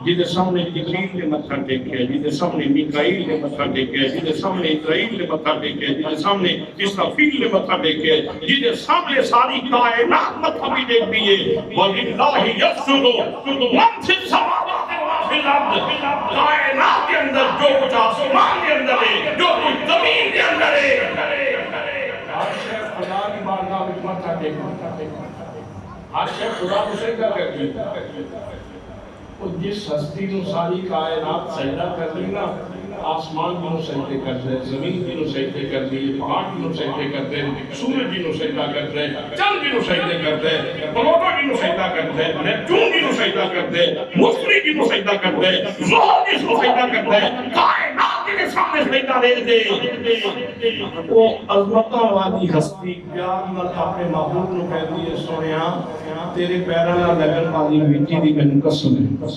جیدے سامنے جبریل نے متھا ٹیکیا جیدے سامنے میکائیل نے متھا ٹیکیا جیدے سامنے اسرائیل نے متھا ٹیکیا جیدے سامنے اسرافیل نے متھا ٹیکیا جیدے سامنے ساری کائنات متھا بھی ٹیک دیئے وَلِلَّهِ يَسْجُدُ مَنْ فِي السَّمَاوَاتِ وَمَنْ فِي الْأَرْضِ کائنات کے اندر جو کچھ آسمان کے اندر ہے جو کچھ زمین کے اندر ہے ہر شے خدا کی بارگاہ میں متھا ٹیکنا ہر شے خدا کو سجدہ کرتی جس ہستی نو ساری کائنات سجدہ کر لی نا آسمان بھی نو سجدے کر دے زمین بھی نو سجدے کر دی پہاڑ بھی نو سجدے کر دے سورج بھی نو سجدہ کر دے چند بھی نو سجدے کر دے پلوٹو بھی نو سجدہ کر دے نیپچون بھی نو سجدہ کر دے مشتری بھی نو سجدہ کر دے زحل بھی نو سجدہ کر دے کائنات کے سامنے سجدہ دے دے وہ عظمتوں والی ہستی پیار نال اپنے محبوب نو کہہ دیے سونیا تیرے پیراں نال لگن والی مٹی دی مینوں قسم ہے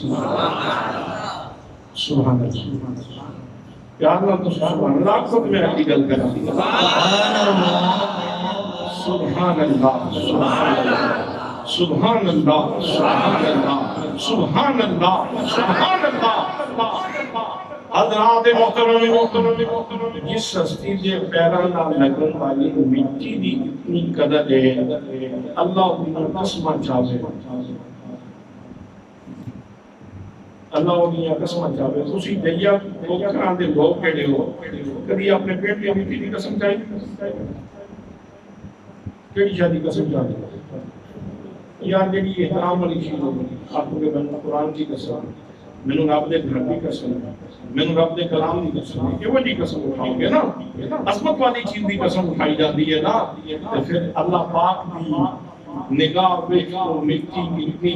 سبحان اللہ پیار نال تو سبحان اللہ خود میں اپنی گل کر دی سبحان اللہ سبحان اللہ سبحان اللہ سبحان اللہ سبحان اللہ سبحان اللہ حضرات محترم جس ہستی کے پیراں نال لگن والی مٹی دی اتنی قدر ہے اللہ انہاں قسماں چاہے اللہ انہاں قسماں چاہے تسی دیا کوکراں دے لوگ کہڑے ہو کبھی اپنے پیٹ دی مٹی دی قسم چاہی کیڑی شادی قسم چاہی یار جڑی احترام والی چیز ہوگی آپ کو کہ قرآن کی قسم میں رب دے گھر کی قسم میں رب دے کلام کی قسم ہے وہ جی قسم اٹھاؤ گے نا عظمت والی چیز کی قسم اٹھائی جاتی ہے نا تو پھر اللہ پاک کی نگاہ ویکھو مٹی کتنی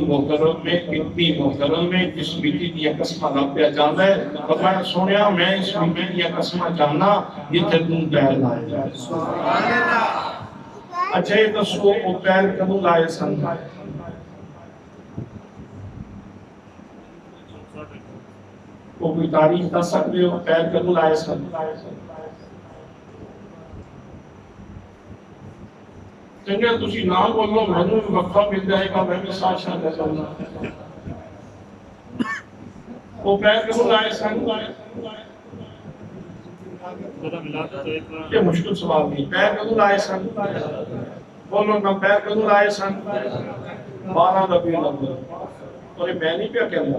محترم ہے جس مٹی کی قسمہ رب پہ جانا ہے فرمایا سونیا میں اس مٹی کی قسمہ جانا جتھے تم پیر لائے جائے اچھا یہ دسو وہ پیر کدوں لائے سن وہ کوئی تاریخ دس سکتے ہو پیر کدوں لائے سن چنگے تسی نام بولو میں وقفہ مل جائے گا میں بھی ساتھ شامل کرنا وہ پیر کدوں لائے سن یہ مشکل سوال نہیں پیر کدوں لائے سن بولو نا پیر کدوں لائے سن 12 ربیع الاول اور میں نہیں پیا کہنا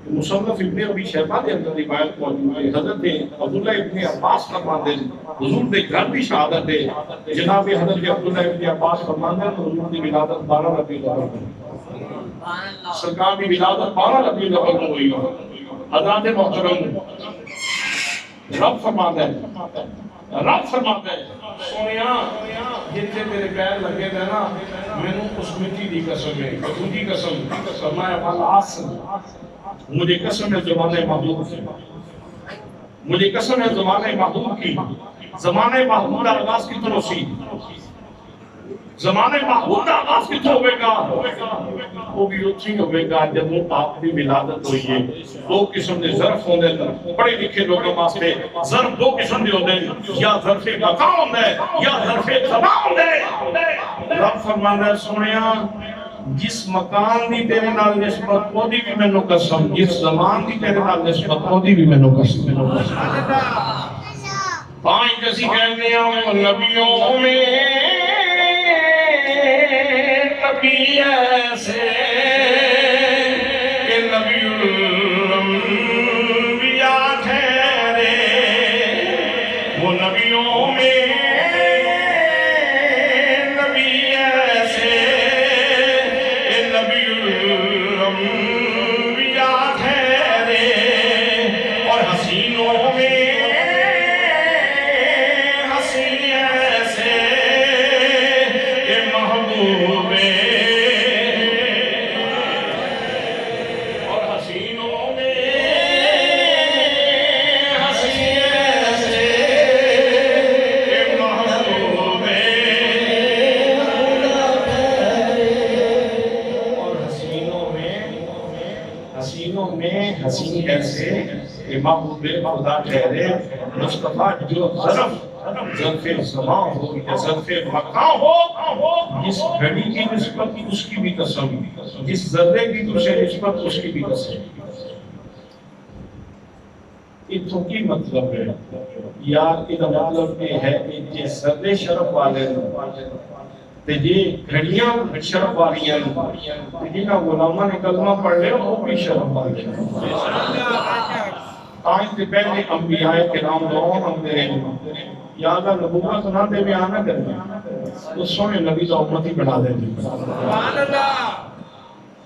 مصنف ابن ابی شیبہ دے اندر روایت موجود ہے حضرت عبداللہ ابن عباس فرماتے ہیں حضور دے گھر بھی شہادت ہے جناب حضرت عبداللہ ابن عباس فرماتے ہیں حضور دی ولادت 12 ربیع الاول سرکار کی ولادت 12 ربیع الاول میں ہوئی حضرات محترم رب فرماتا ہے سونیا جتنے میرے پیر لگے تھے نا میں نے اس مٹی دی قسم ہے خودی قسم فرمایا والعصر مجھے قسم ہے زمانے محبوب کی مجھے قسم ہے زمانے محبوب کی زمانے محبوب کا آغاز کی طرف سی زمانے محبوب کا آغاز کی طرف ہوئے گا وہ بھی اچھی ہوئے گا جب آپ کی ولادت ہوئی ہے دو قسم دے ظرف ہوندے پڑھے لکھے لوگوں واسطے ظرف دو قسم دے ہوندے یا ظرف بقا ہوندے یا ظرف تباہ ہوندے رب فرماتا ہے سونیا جس مکان دی تیرے نال نسبت وہ دی بھی میں نو قسم جس زمان دی تیرے نال نسبت وہ دی بھی میں نو قسم پانچ کسی کہنے ہیں نبیوں میں نبی ایسے کہ نبی الانبیاء ٹھہرے، وہ نبیوں میں نبی ایسے کہ نبی الانبیاء ٹھہرے، اور حسینوں میں حسین ایسے کہ محبوب خدا ٹھہرے، مصطفیٰ جو ظرف زمان ہو یا ظرف مکان ہو، جس گھڑی کی نسبت اس کی بھی قسم، جس ذرے کی دوسرے نسبت اس کی بھی قسم۔ اتھوں کی مطلب ہے یار یہ مطلب یہ ہے کہ جس ذرے شرف والے تے جی گھڑیاں شرف والی ہیں، جنہاں غلامہ نے کلمہ پڑھ لے وہ بھی شرف والے ہیں۔ آئیں تے پہلے انبیاء کرام دعا ہم دے یا اللہ نبوت نہ دے بیان نہ کرنا، اس سونے نبی کا امتی بنا دے دی،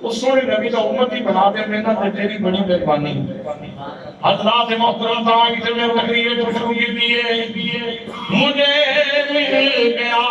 اس سونے نبی کا امتی بنا دے دینا تے تیری بڑی مہربانی۔ حضرات محترم آئیں تے میں تقریر شروع کی دیئے، مجھے مل گیا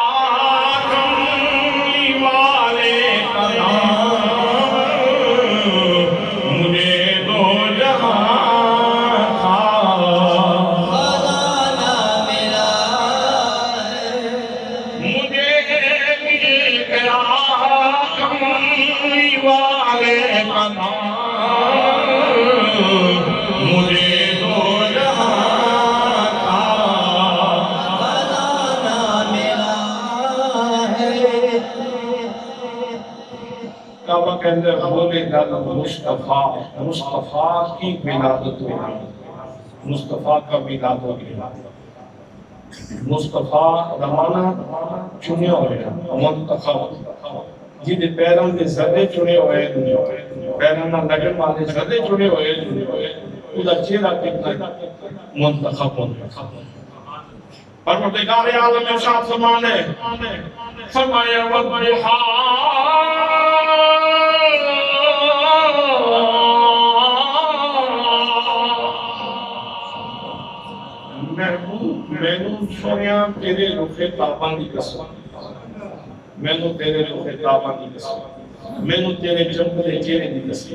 کعبہ کے اندر بولے گا مصطفیٰ، مصطفیٰ کی ولادت ہوئی، مصطفیٰ کا ولادت ہوئی، مصطفیٰ زمانہ چنے ہوئے منتخب، جن پیروں کے زدے چنے ہوئے، پیروں نہ لگن والے زدے چنے ہوئے، خدا چہرہ کتنا منتخب ہوتا۔ پروردگار عالم ارشاد فرمانے فرمایا والضحیٰ محبوب میں نے سنیا تیرے رخ تابان کی قسم، میں نے تیرے رخ تابان کی قسم، میں نے تیرے چمکتے چہرے کی قسم۔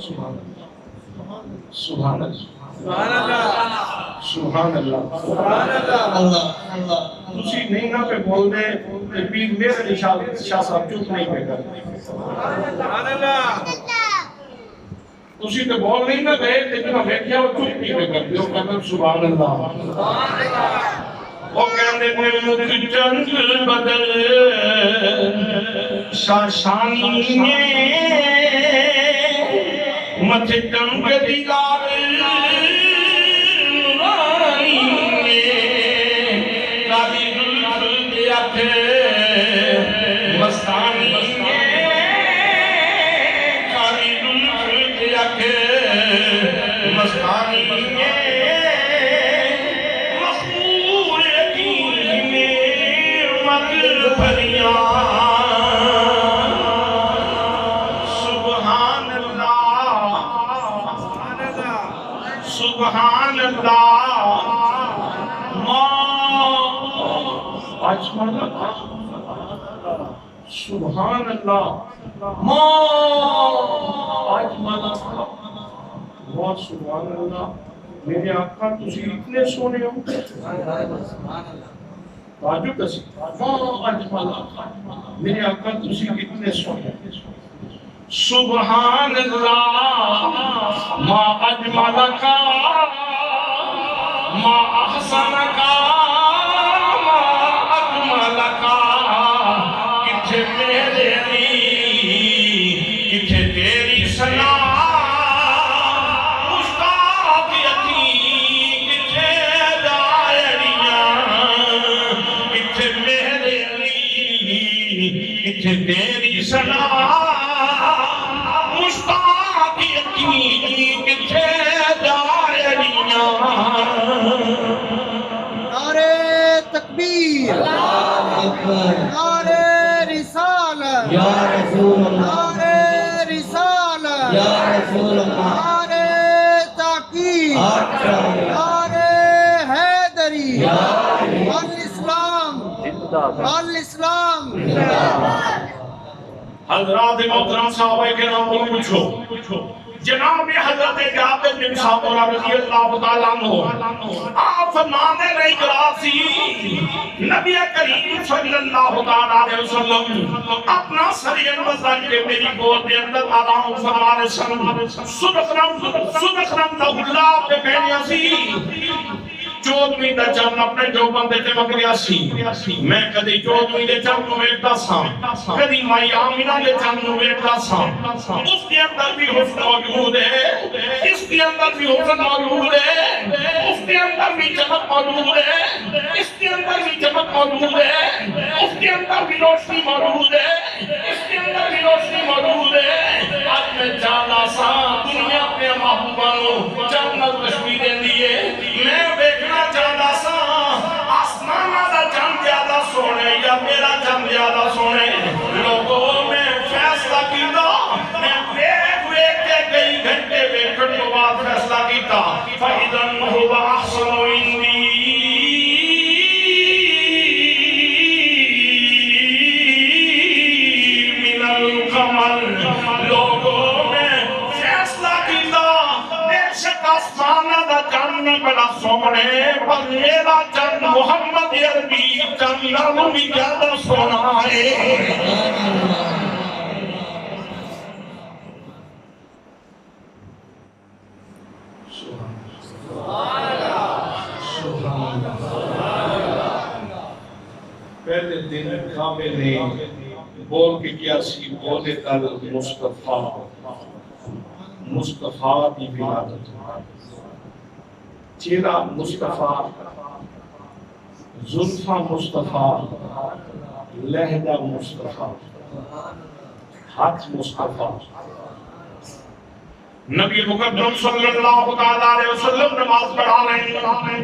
سبحان اللہ، سبحان اللہ، سبحان اللہ۔ تسی نہیں نہ پہ بول دے کہ پیر میرے شاہ صاحب چوت نہیں پہ کر، تسی تو بول نہیں نہ دے لیکن ہم ایک کیا وہ چوت نہیں پہ کر دیو کہنا سبحان اللہ۔ وہ کہنے ملک جنگ بدل شاشانی میں متھ ٹنگ دیلار نورانی میں کالی دلفل دیا تھے مستانی میں کالی دلفل دیا تھے مستانی میں مخمور یقین مت بھریاں سبحان اللہ سبحان اللہ سبحان اللہ میرے آقا تسی اتنے سونے ہو تعجب کسی میرے آقا تسی اتنے سونے ہو سبحان اللہ ما اجملک ما احسنک ما اجملک کتھے میرے کتھے تیری سنا مشتاق یقین کتھے دائریاں کتھے تیری سلام مشتاق یقینی کتھے دائریاں نعرے تکبیر نعرے رسالت یا رسول اللہ نعرے رسالت یا رسول اللہ نعرے تحقیق نعرے حیدری الاسلام الاسلام حضرات محترم صحابہ کرام کو پوچھو جناب حضرت جابر بن سمرہ رضی اللہ تعالیٰ عنہ آپ فرمانے نہیں کراسی نبی کریم صلی اللہ علیہ وسلم اپنا سرین وزن کے میری گود کے اندر آرام فرمانے صدق رم اللہ پہ کہنیا سی چودویں دا چند اپنے جو بندے تے مگریا سی میں کدی چودویں دے چند ویکھدا ساں کدی مائی آمینہ دے چند ویکھدا ساں اس کے اندر بھی حسن موجود ہے اس کے اندر بھی حسن موجود ہے اس کے اندر بھی چمک موجود ہے اس کے اندر بھی چمک موجود ہے اس کے اندر بھی روشنی موجود ہے اس کے اندر بھی روشنی موجود ہے آج میں جانا سا دنیا اپنے محبوبانوں جنت تشبیہ دیے میں دیکھنا چاہتا سا آسمانہ دا چند زیادہ سونے یا میرا چند زیادہ سونے لوگوں میں فیصلہ کیتا میں دیکھ کے کئی گھنٹے بیٹھن کے بعد فیصلہ کیتا فَإِذَنْ هُوَ أَحْسَنُ عِنْدِي مِنَ الْقَمَرِ لوگوں میں فیصلہ کیتا بے شک آسمانہ دا چند بڑا سونے پر میرا چند محمد عربی چند نالوں بھی زیادہ سونا ہے پہلے دن کعبے نے بول کے کیا سی بولے تل مصطفیٰ مصطفیٰ کی ولادت چہرہ مصطفیٰ زلفاں مصطفیٰ لہجہ مصطفیٰ ہاتھ مصطفیٰ نبی مقدم صلی اللہ علیہ وسلم نماز پڑھا رہے ہیں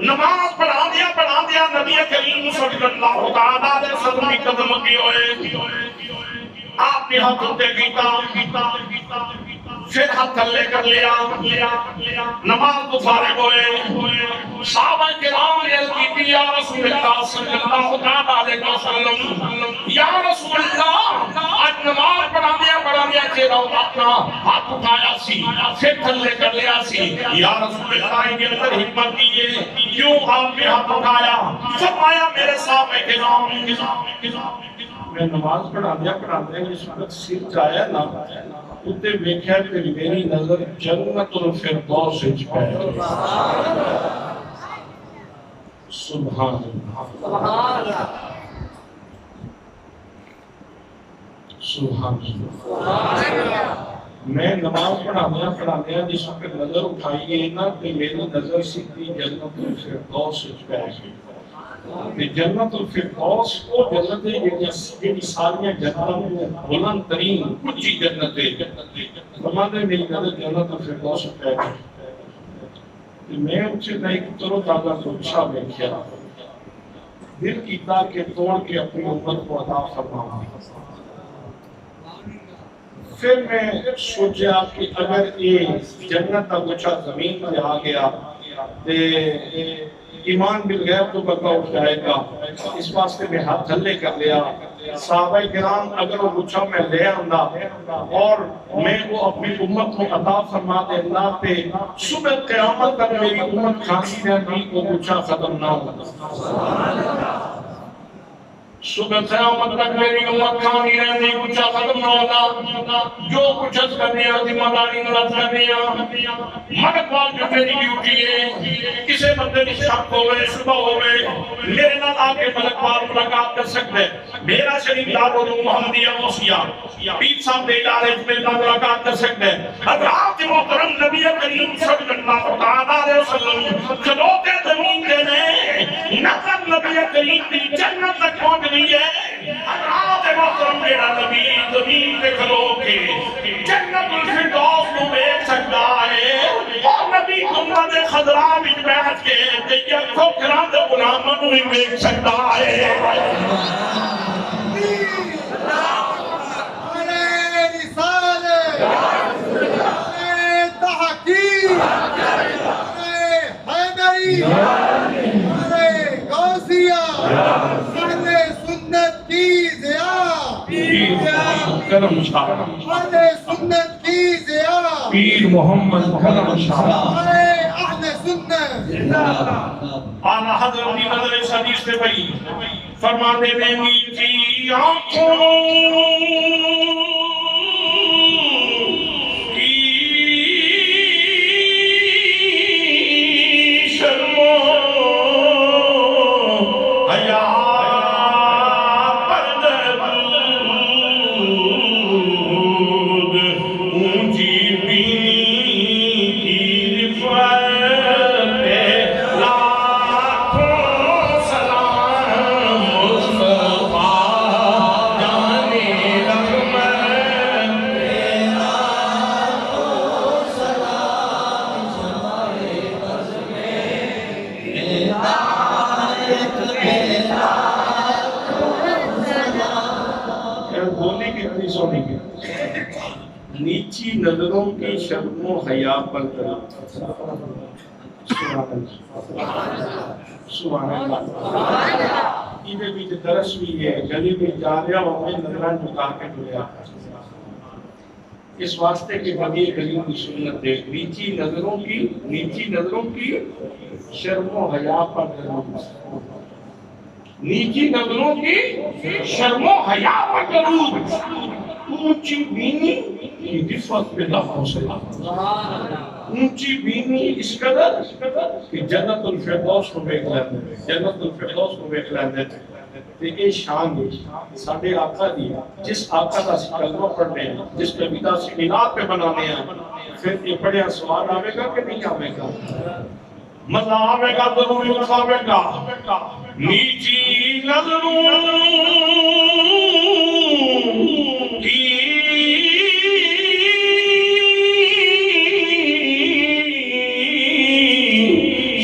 نماز پڑھا دیا نبی کریم صلی اللہ علیہ وسلم کی قدم کی ہوئے آپ نے ہاتھ اٹھے کیتا پھر ہاتھ تھلے کر لیا نماز کو فارغ ہوئے صحابہ کرام نے عرض کی یا رسول اللہ صلی اللہ علیہ وسلم یا رسول اللہ آج نماز پڑھا دیا چہرہ اپنا ہاتھ اٹھایا سی پھر تھلے کر لیا سی یا رسول اللہ کے اندر ہمت کیے کیوں آپ نے ہاتھ اٹھایا فرمایا میرے صحابہ کرام میں نماز پڑھا دیا جس وقت سر جایا نا اتے ویکھیا کہ میری نظر جنت الفردوس وچ پے سبحان اللہ سبحان اللہ میں نماز پڑھا دیا جس وقت نظر اٹھائیے نا کہ میری نظر سیدھی جنت الفردوس وچ پے کہ جنت الفردوس کو جنت یہ ساریاں جنتیں بلند ترین اونچی جنتیں فرماتے میری نظر جنت الفردوس پہ میں ان سے ایک طرح تازہ سوچا دیکھا دل کیتا کہ توڑ کے اپنی امت کو عطا فرماؤں پھر میں سوچا کہ اگر یہ جنت کا گچھا زمین پر آ گیا ایمان بالغیب تو بندہ اٹھ جائے گا اس واسطے میں ہاتھ تھلے کر لیا صحابہ کرام اگر وہ گچھا میں لے آندا اور میں وہ اپنی امت کو عطا فرما دینا تے صبح قیامت تک میری امت کھانسی رہتی وہ گچھا ختم نہ ہوتا صبح قیامت تک میری امت کھانی رہتی گچھا ختم نہ ہوتا جو کچھ اس کرنے ذمہ داری ملت کرنے مدد وال جو میری ڈیوٹی ہے کسے بندے کی شک ہوئے صبح ہوئے میرے نال آگے ملک وال ملاقات کر سکتے میرا شریف دارو محمدیہ موسیہ پیر صاحب دے ادارے میں ملاقات کر سکتے حضرات محترم نبی کریم صلی اللہ علیہ وسلم چلوتے زمین دینے نظر نبی کریم کی جنت تک پہنچ گئی ہے حضرات خضرا وچ بیٹھ کے تے یکو کراں دے غلاماں نوں ہی ویکھ سکدا ہے نعرہ رسالت نعرہ تحقیق نعرہ حیدری نعرہ غوثیہ نعرہ سنت کی ضیا کرم شاہ نعرہ سنت کی ضیا پیر محمد کرم شاہ نعرہ اہل سنت اعلیٰ حضرت کی نظر اس حدیث سے بھئی فرماتے ہیں میٹھی آنکھوں کی شرم و حیا پر درود اونچی بینی کی رفعت پہ لاکھوں سلام مصطفیٰ جانے رحمت بولنے کی اتنی سونی کی نیچی نظروں کی شرم و حیا پر درود سبحان اللہ یہ بھی درس بھی ہے گلی میں جا رہا ہوں میں نظران جھکا کے ٹریا اس واسطے کہ بدی کریم کی سنت ہے نیچی نظروں کی شرم و حیا پر درود نیچی نظروں کی شرم و حیا پر درود اونچی بینی کی رفعت پہ لاکھوں سلام اونچی بینی اس قدر کہ جنت الفردوس کو دیکھ لیندے تے اے شان ہے ساڈے آقا دی جس آقا دا کلمہ پڑھنے ہیں جس کبیتا سے میلاد پہ بنانے ہیں پھر یہ پڑھیا سوال آوے گا کہ نہیں آوے گا مزہ آوے گا ضروری آوے گا نیچی نظروں کی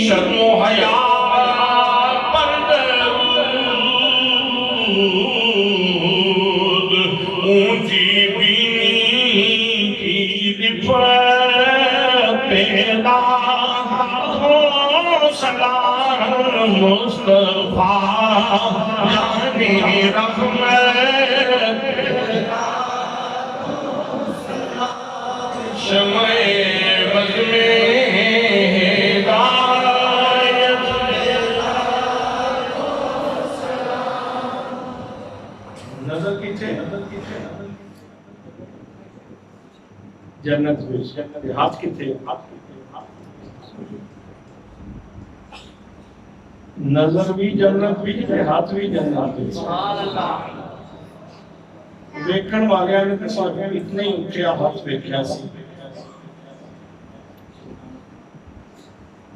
شرم و حیا پر درود اونچی بینی کی رفعت پہ لاکھوں سلام مصطفیٰ جانے رحمت شمع بز میں ہدایت نظر کیچھے جنت میں ہاتھ کیچھے نظر بھی جنت بھی ہاتھ بھی جنت بھی دیکھن والے نے تے ساڈے اتنے ہی اونچا ہاتھ دیکھیا سی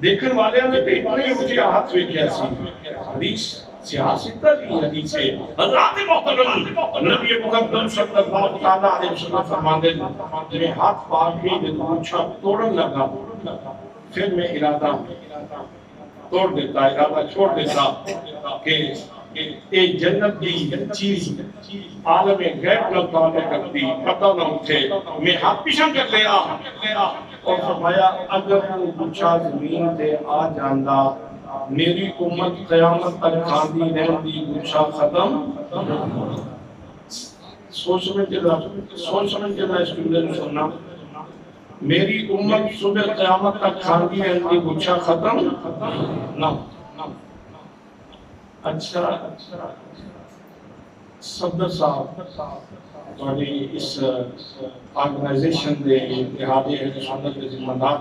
دیکھن والے نے تے اتنے ہی اونچا ہاتھ دیکھیا سی حدیث سیاست کی حدیث ہے حضرات محترم نبی مقدم صلی اللہ تعالی علیہ وسلم فرماتے ہیں میں ہاتھ پاک کے جب اونچا توڑن لگا پھر میں ارادہ توڑ دیتا ارادہ چھوڑ دیتا کہ اے جنت کی چیز عالم غیب نہ تعلق رکھتی پتہ نہ اٹھے میں ہاتھ پیچھے کر لیا اور فرمایا اگر وہ اونچا زمین تے آ جاندا میری امت قیامت تک کھاندی رہندی اونچا ختم سوچ سمجھ کے اس جملے کو سننا میری امت صبح قیامت تک کھاندی رہندی اونچا ختم نہ اچھا صدر صاحب تھوڑی اس آرگنائزیشن دے اتحادی اہل سنت کے ذمہ دار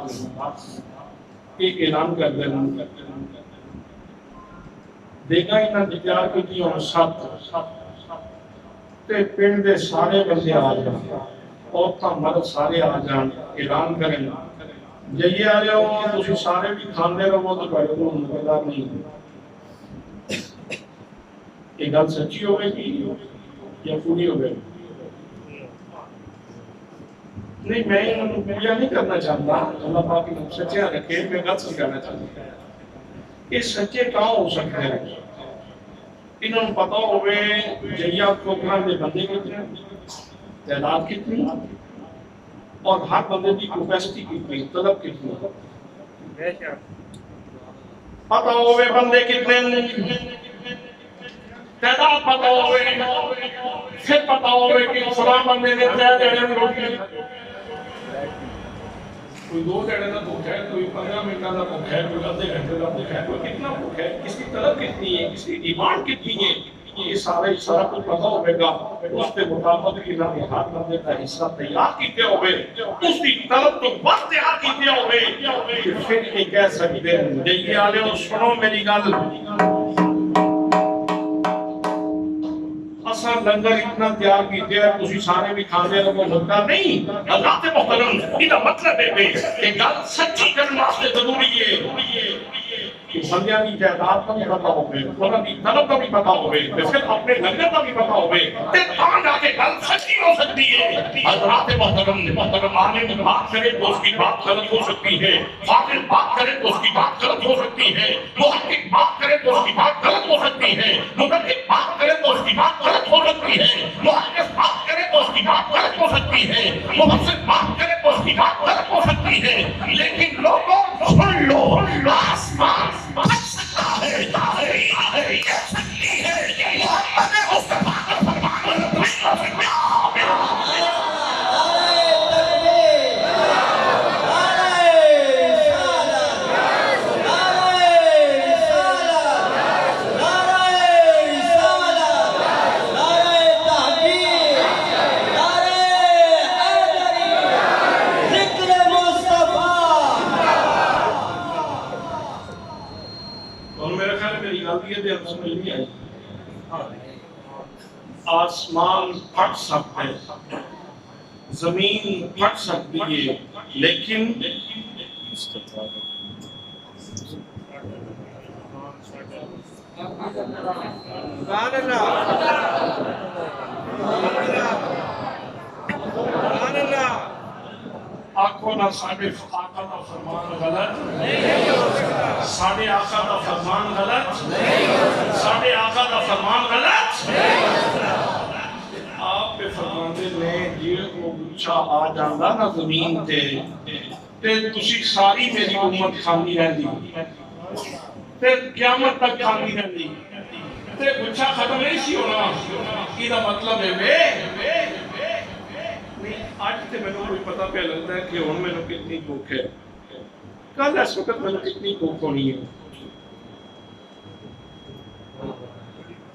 ایک اعلان کر دینا دیکھا انہاں تیار کی ہوں 7 تے پنڈ دے سارے بندے آ جان عورتاں مرد سارے آ جان اعلان کریں جائیے آ جاؤ تسی سارے بھی کھاندے رہو تو بڑے کو مقدار نہیں یہ گل سچی ہوئے گی یا پوری ہوئے نہیں میں پوجا نہیں کرنا چاہتا، اللہ پاک کی سچیاں رکھے، میں غلط سمجھانا چاہتا ہوں یہ سچے کہاں ہو سکتے ہیں؟ انہوں نے پتا ہوئے جہیا پروگرام کے بندے کتنے، تعداد کتنی، اور ہر بندے کی کیپیسٹی کتنی، طلب کتنی، پتا ہوئے بندے کتنے، تعداد پتا ہوئے، پھر پتا ہوئے کہ فلاں بندے نے 3 جنے روٹی، کوئی 2 جنے کا بھوک ہے، کوئی 15 منٹ کا بھوک ہے، کوئی آدھے گھنٹے کا بھوک ہے، کوئی کتنا بھوک ہے، کس کی طلب کتنی ہے، کس کی ڈیمانڈ کتنی ہے، یہ سارا کچھ پتا ہوئے گا، اس کے مطابق اللہ نے ہر بندے کا حصہ تیار کیتے ہوئے، اس کی طلب تو بس تیار کیتے ہوئے، پھر یہ کہہ سکتے ہیں دیکھیے آلے ہو سنو میری گل، اساں لنگر اتنا تیار کیتے ہیں تسی سارے بھی کھانے لگو ہوتا نہیں، اللہ کے محترم یہ مطلب ہے کہ گل سچی کرنا واسطے ضروری ہے کہ بندیاں کی تعداد کا بھی پتا ہوئے، انہاں کی طلب کا بھی پتا ہوئے، پھر اپنے لنگر کا بھی پتا ہوئے، تے تاں جا کے گل سچی ہو سکتی ہے۔ حضرات محترم عالم بات کرے تو اس کی بات غلط ہو سکتی ہے، فاضل بات کرے تو اس کی بات غلط ہو سکتی ہے، محقق بات کرے تو اس کی بات غلط ہو سکتی ہے، مدقق بات کرے تو اس کی بات غلط ہو سکتی ہے، محدث بات کرے تو اس کی بات غلط ہو سکتی ہے، مفسر بات کرے تو اس کی بات غلط ہو سکتی ہے، لیکن لوگوں سن لو آسمان بچ سکتا ہے، کہہ سکتی ہے کہ محمد مصطفیٰ کا فرمان آسمان پھٹ سکتے ہیں، زمین پھٹ سکتی ہے، لیکن آنکھوں نہ ساڑھے آقا کا فرمان غلط ساڑھے آقا کا فرمان غلط ساڑھے آقا کا فرمان غلط آپ پہ فرماندے نے یہ وہ گچھا آ جاندہ نا زمین تے تسی ساری میری امت کھانی رہ دی تے قیامت تک کھانی رہ دی تے گچھا ختم نہیں سی ہونا یہ مطلب ہے آج تے میں نے کوئی پتہ پہ لگتا ہے کہ ان میں نے کتنی بھوک ہے، کل اس وقت میں نے کتنی بھوک ہونی ہے،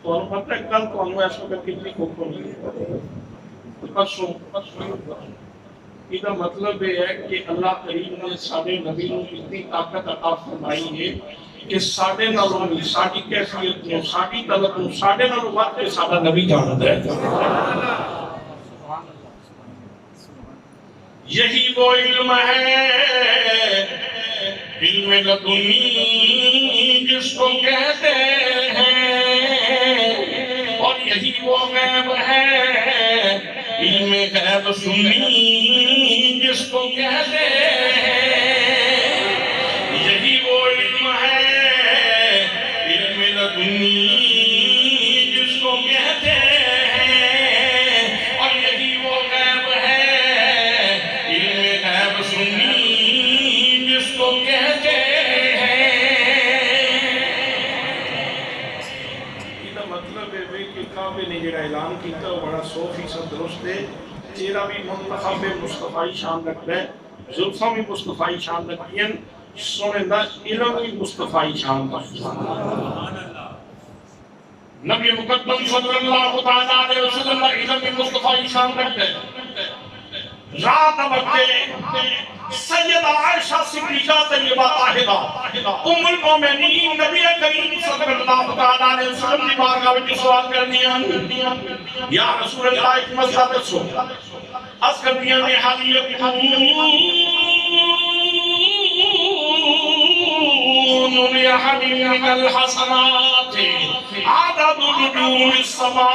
تو انہوں پتہ ہے کل تو انہوں اس وقت کتنی بھوک ہونی ہے، پرسوں یہ مطلب ہے کہ اللہ کریم نے سارے نبی کو اتنی طاقت عطا فرمائی ہے کہ ساڑھے نالوں میں ساڑھی کیفیت میں ساڑھی طلب میں ساڑھے نالوں بات کے سادہ نبی جانتا ہے۔ یہی وہ علم ہے علم لدنی جس کو کہتے ہیں، اور یہی وہ غیب ہے علم غیب سنی جس کو کہتے ہیں، یہی وہ علم ہے علم لدنی جس کو کہتے ہیں، اعلان کیتا ہے بڑا 100% درست ہے، چہرہ بھی منتخب مصطفی شان رکھتا ہے، زلفاں بھی مصطفی شان رکھتی ہیں، سنندہ علم بھی مصطفی شان رکھتا ہے۔ نبی مقدم صلی اللہ علیہ وسلم علم بھی مصطفی شان رکھتا ہے۔ رات وقت سیدہ عائشہ صدیقہ طیبہ طاہرہ ام المومنین نبی کریم صلی اللہ علیہ وسلم کی بارگاہ میں سوال کرنی ہے، یا رسول اللہ ایک مسئلہ دسو، اس کرنیاں نے حالیت کون یا حبیب من الحسنات عدد نجوم السماء،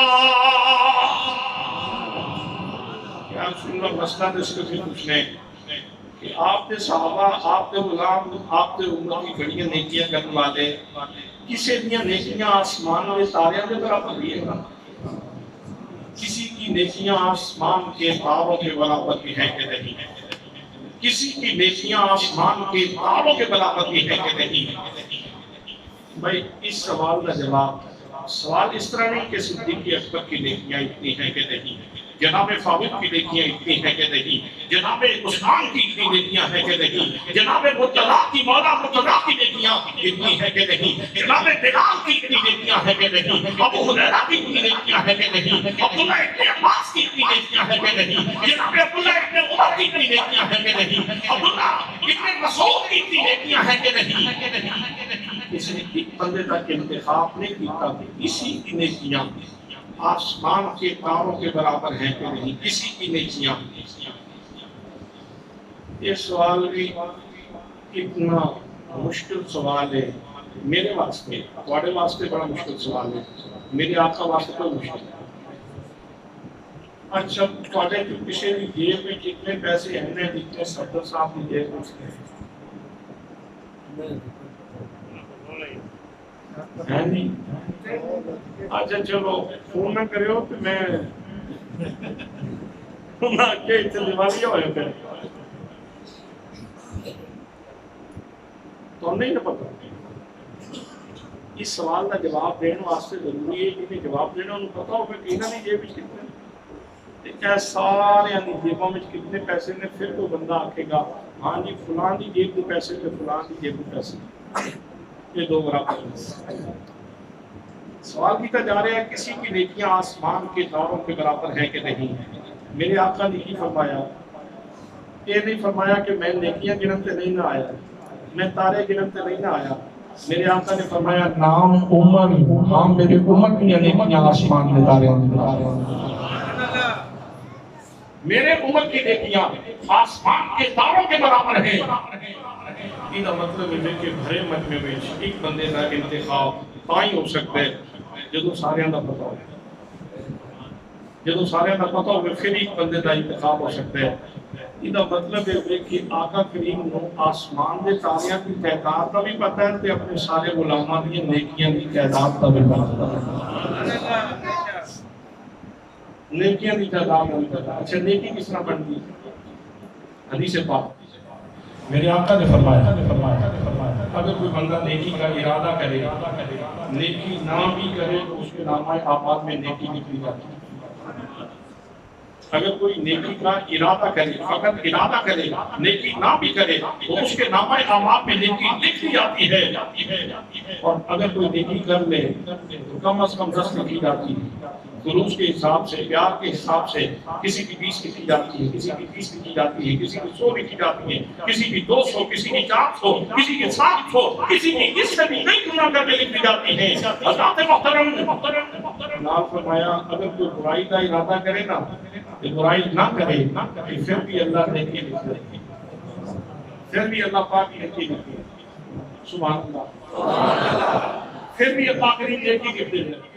یا رسول اللہ مسئلہ نے صرف یہ پوچھنے کہ آپ کے صحابہ آپ کے غلام آپ کے امت کی بڑیاں نیکیاں کرنے والے کسی دیا نیکیاں آسمان کے تاریاں کے برابر بھی ہے کسی کی نیکیاں آسمان کے تاروں کے برابر بھی ہیں کہ نہیں کسی کی نیکیاں آسمان کے تاروں کے برابر بھی ہیں کہ نہیں بھائی اس سوال کا جواب سوال اس طرح نہیں کہ صدیق اکبر کی نیکیاں اتنی ہیں کہ نہیں جناب فاروق کی نیکیاں اتنی ہیں کہ نہیں جناب عثمان کی اتنی نیکیاں ہیں کہ نہیں جناب مرتضیٰ کی مولا مرتضیٰ کی نیکیاں اتنی ہیں کہ نہیں جناب بلال کی اتنی نیکیاں ہیں کہ نہیں ابو ہریرہ کی اتنی نیکیاں ہیں کہ نہیں عبداللہ ابن عباس کی اتنی نیکیاں ہیں کہ نہیں جناب عبداللہ ابن عمر کی اتنی نیکیاں ہیں کہ نہیں عبداللہ ابن مسعود کی اتنی نیکیاں ہیں کہ نہیں اس نے ایک بندے تک انتخاب نہیں کیتا کہ کسی کی نیکیاں آسمان کے تاروں کے برابر ہیں کہ نہیں کسی کی نیکیاں یہ سوال بھی اتنا مشکل سوال ہے میرے واسطے تھوڑے واسطے بڑا مشکل سوال ہے میرے آقا واسطے کوئی مشکل ہے اچھا تھوڑے جو کسی بھی جیب میں کتنے پیسے ہیں جتنے صدر صاحب کی جیب میں ہے نہیں اچھا چلو فون نہ کرے ہو کہ میں نہ کہ اتنے دیوالیہ ہوئے پھر تو نہیں نہ پتا اس سوال کا جواب دینے واسطے ضروری ہے کہ جواب دینا انہوں پتا ہو کہ کہنا نہیں جیب کتنے کیا سارے جیبوں میں کتنے پیسے نے پھر کوئی بندہ آکھے گا ہاں جی فلاں دی جیب کے پیسے تے فلاں دی جیب کے پیسے یہ دو برابر ہیں سوال کیتا جا رہا ہے کسی کی نیکیاں آسمان کے تاروں کے برابر ہیں کہ نہیں میرے آقا نے کی فرمایا یہ نہیں فرمایا کہ میں نیکیاں گنتے نہیں نہ آیا میں تارے گنتے نہیں نہ آیا میرے آقا نے فرمایا نام عمر ہم میرے امت کی نیکیاں آسمان کے تارے میرے امت کی نیکیاں آسمان کے تاروں کے برابر ہیں یہ مطلب ہے کہ بھرے مجمع میں ایک بندے کا انتخاب تائیں ہو سکتا ہے جدو سارے کا پتہ ہو جدو سارے کا پتہ ہو پھر ایک بندے کا انتخاب ہو سکتا ہے یہ مطلب ہے کہ آقا کریم کو آسمان کے تاریاں کی تعداد کا بھی پتہ ہے تے اپنے سارے غلاماں کی نیکیاں کی تعداد کا بھی پتہ ہے نیکیاں کی تعداد کا بھی پتہ ہے اچھا نیکی کس طرح بنتی ہے حدیث پاک میرے آقا نے فرمایا اگر کوئی بندہ نیکی کا ارادہ کرے نیکی نہ بھی کرے تو اس کے نامہ اعمال میں نیکی لکھی جاتی ہے اگر کوئی نیکی کا ارادہ کرے فقط ارادہ کرے نیکی نہ بھی کرے تو اس کے نامہ اعمال میں نیکی لکھی جاتی ہے اور اگر کوئی نیکی کر لے تو کم از کم 10 لکھی جاتی ہے خلوص کے حساب سے پیار کے حساب سے کسی کی 20 لکھی جاتی ہے کسی کی 30 لکھی جاتی ہے کسی کی 100 لکھی جاتی ہے کسی کی 200 کسی کی 400 کسی کی 700 کسی کی اس سے بھی کئی گنا کر کے لکھی جاتی ہے حضرات محترم نام فرمایا اگر کوئی برائی کا ارادہ کرے نا کہ برائی نہ کرے پھر بھی اللہ نیکی لکھے پھر بھی اللہ پاک نیکی لکھے سبحان اللہ پھر بھی اللہ کریم نیکی لکھتے ہیں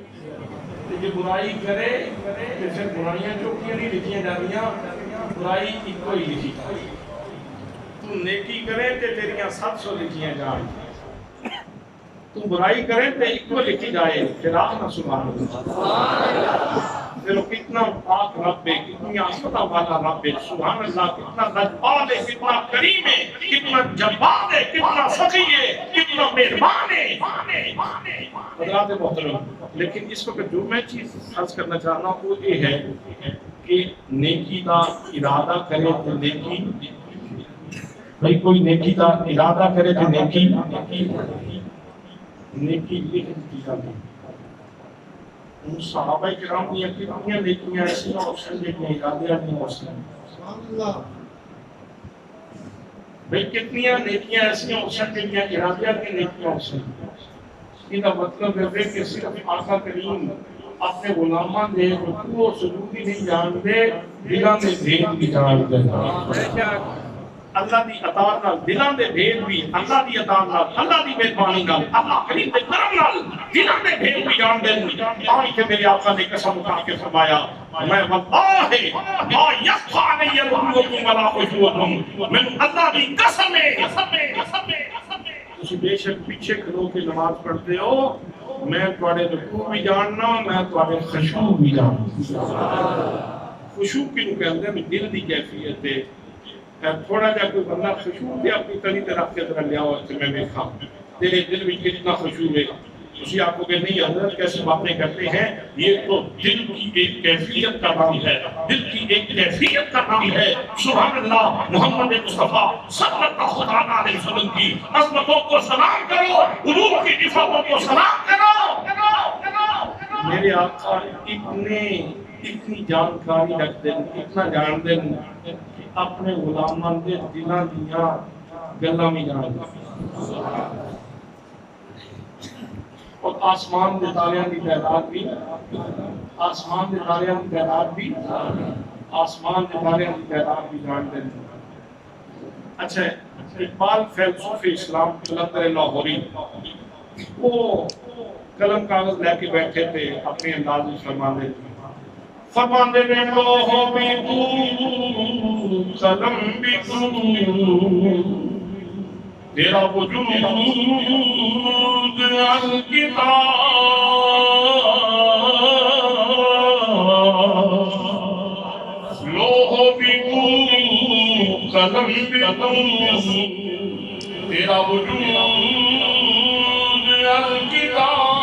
یہ برائی کرے تو پھر برائیاں جو کیا نہیں لکھیاں جانیاں برائی ایک کوئی لکھی جائے تو نیکی کرے تو تیریاں 700 لکھیاں جائیں تو برائی کرے تو ایک کو لکھی جائے پھر آخنا سبحان اللہ پھر وہ کتنا پاک رب ہے کتنی آسمتہ والا رب ہے سبحان اللہ کتنا لجپال ہے کتنا کریم ہے کتنا جبار ہے کتنا سخی ہے کتنا مہربان ہے حضرات محترم لیکن اس وقت جو میں چیز عرض کرنا چاہ رہا ہوں وہ یہ ہے کہ نیکی کا ارادہ کرے تو نیکی بھئی کوئی نیکی کا ارادہ کرے تو نیکی لکھ دی جاتی صحابہ کرام نے کتنی نیکیاں ایسی آپشن دیکھیں ارادے نہیں ہو سکتے بھئی کتنی نیکیاں ایسی آپشن دیکھیں ارادے کی نیکیاں ہو سکتے اس کا مطلب ہے کہ صرف آقا کریم اپنے غلاماں دے رکوع و سجود نہیں جانتے دلوں میں بھید بھی جانتے اللہ دی عطا نال دلاں دے بھید بھی اللہ دی عطا نال اللہ دی مہربانی نال اللہ کریم دے کرم نال دلاں دے بھید بھی جان دے آئی کہ میرے آقا نے قسم اٹھا کے فرمایا میں واللہ ما یخفى علی رؤوکم ولا خشوعکم میں اللہ دی قسم ہے تسی بے شک پیچھے کھلو کے نماز پڑھتے ہو میں تواڈے رکوع بھی جاننا میں تواڈے خشوع بھی جاننا خشوع کیوں کہندے ہیں دل دی کیفیت ہے تھوڑا جا کوئی بندہ خشوع دے اپنی تلی تے رکھ کے ذرا لیاؤ کہ میں دیکھا تیرے دل میں کتنا خشوع ہے اسی آپ کو کہ نہیں حضرت کیسے باتیں کرتے ہیں یہ تو دل کی ایک کیفیت کا نام ہے دل کی ایک کیفیت کا نام ہے سبحان اللہ محمد مصطفیٰ صلی اللہ علیہ وسلم کی عظمتوں کو سلام کرو حضور کی عزتوں کو سلام کرو میرے آقا اتنی جانکاری رکھ دیں اتنا جان دیں کہ اپنے غلامان دے دلاں دیاں گلاں بھی جان دیں اور آسمان دے تاریاں دی تعداد بھی آسمان دے تاریاں دی تعداد بھی آسمان دے تاریاں دی تعداد بھی جان دیں اچھا اقبال فیلسوف اسلام قلندر لاہوری وہ قلم کاغذ لے کے بیٹھے تھے اپنے انداز میں فرماندے نے لوہو بھی تو قلم بھی تو تیرا وجود الکتاب لوہو بھی تو قلم بھی تو تیرا وجود الکتاب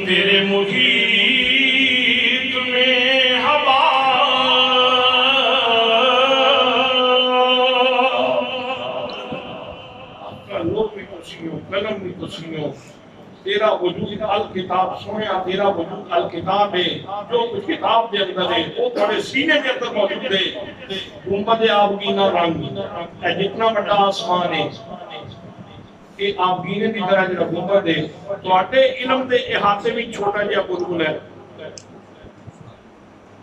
تیرے محیط میں ہوا لوگ بھی کچھیوں قلم بھی کچھیوں تیرا وجود الکتاب سنیا تیرا وجود الکتاب ہے جو کچھ کتاب دے اندر ہے وہ تھوڑے سینے دے اندر موجود ہے گنبد آبگینہ رنگ ہے جتنا بڑا آسمان ہے کہ آپ گینے دی طرح جڑا گنبد ہے تواڈے علم دے احاطے میں چھوٹا جہا بلبل ہے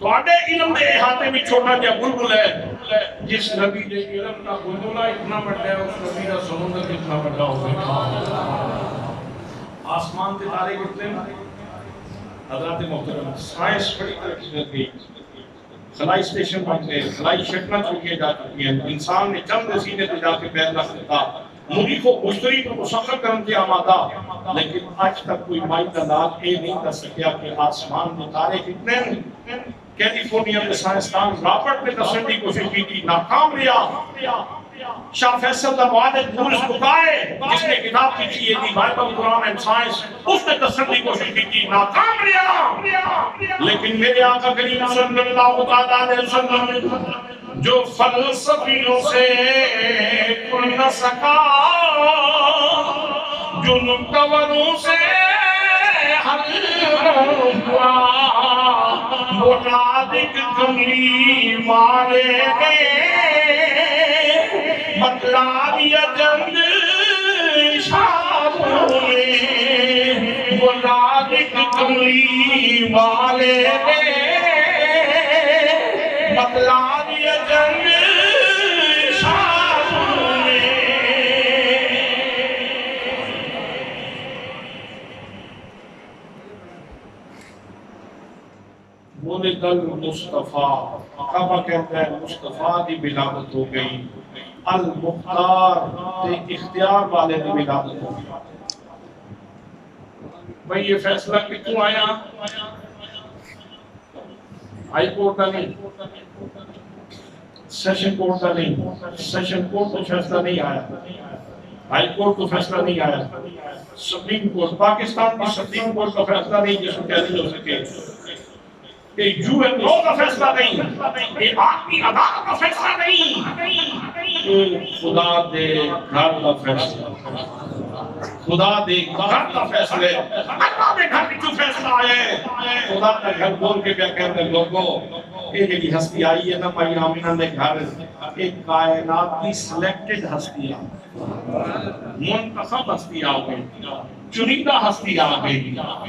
تواڈے علم دے احاطے میں چھوٹا جہا بلبل ہے جس نبی دے علم کا بلبلا اتنا بڑا ہے اس نبی کا سمندر کتنا بڑا ہوگا آسمان کے تارے کتنے حضرات محترم سائنس بڑی ترقی کر گئی خلائی اسٹیشن بن گئے خلائی شکلیں چھوڑی جا چکی ہیں انسان نے چند سینے پہ جا کے پیر رکھ دیتا مریخ و مشتری کو مسخر کرنے کے آمادہ لیکن آج تک کوئی مائی کا داد یہ نہیں کر سکیا کہ آسمان میں تارے کتنے ہیں کیلیفورنیا میں سائنسدان رابرٹ نے دسنے کی کوشش کی تھی ناکام رہا شاہ فیصل دا معاہد مورس بکائے جس نے کتاب کی تھی یہ the Bible Quran and science اس نے دسنے کی کوشش کی تھی ناکام رہا لیکن میرے آقا کریم صلی اللہ علیہ وسلم جو فلسفیوں سے کھل نہ سکا جو نکتوروں سے حل ہوا وہ نادک کملی والے نے بتلا دیا جنگ شاموں میں وہ نادک کملی والے نے بتلا دیا جنگ شاموں میں بولے دل مصطفیٰ کعبہ کہتا ہے مصطفیٰ دی ولادت ہو گئی المختار تے اختیار والے دی ولادت ہو گئی بھئی یہ فیصلہ کتوں آیا ہائی کورٹ کا نہیں سیشن کورٹ کا نہیں سیشن کورٹ تو فیصلہ نہیں آیا ہائی کورٹ تو فیصلہ نہیں آیا سپریم کورٹ پاکستان کی سپریم کورٹ کا فیصلہ نہیں جس کو کہہ ہو سکے کہ یو این او کا فیصلہ نہیں یہ آدمی عدالت کا فیصلہ نہیں خدا دے گھر کا فیصلہ خدا دے گھر کا فیصلہ اللہ دے گھر کی جو فیصلہ آئے خدا کا گھر بول کے کیا کہتے ہیں لوگوں یہ جی ہستی آئی ہے نا بھائی آمینہ نے گھر ایک کائنات کی سلیکٹڈ ہستی ہے منتخب ہستی آ گئی، چنیدہ ہستی آ گئی،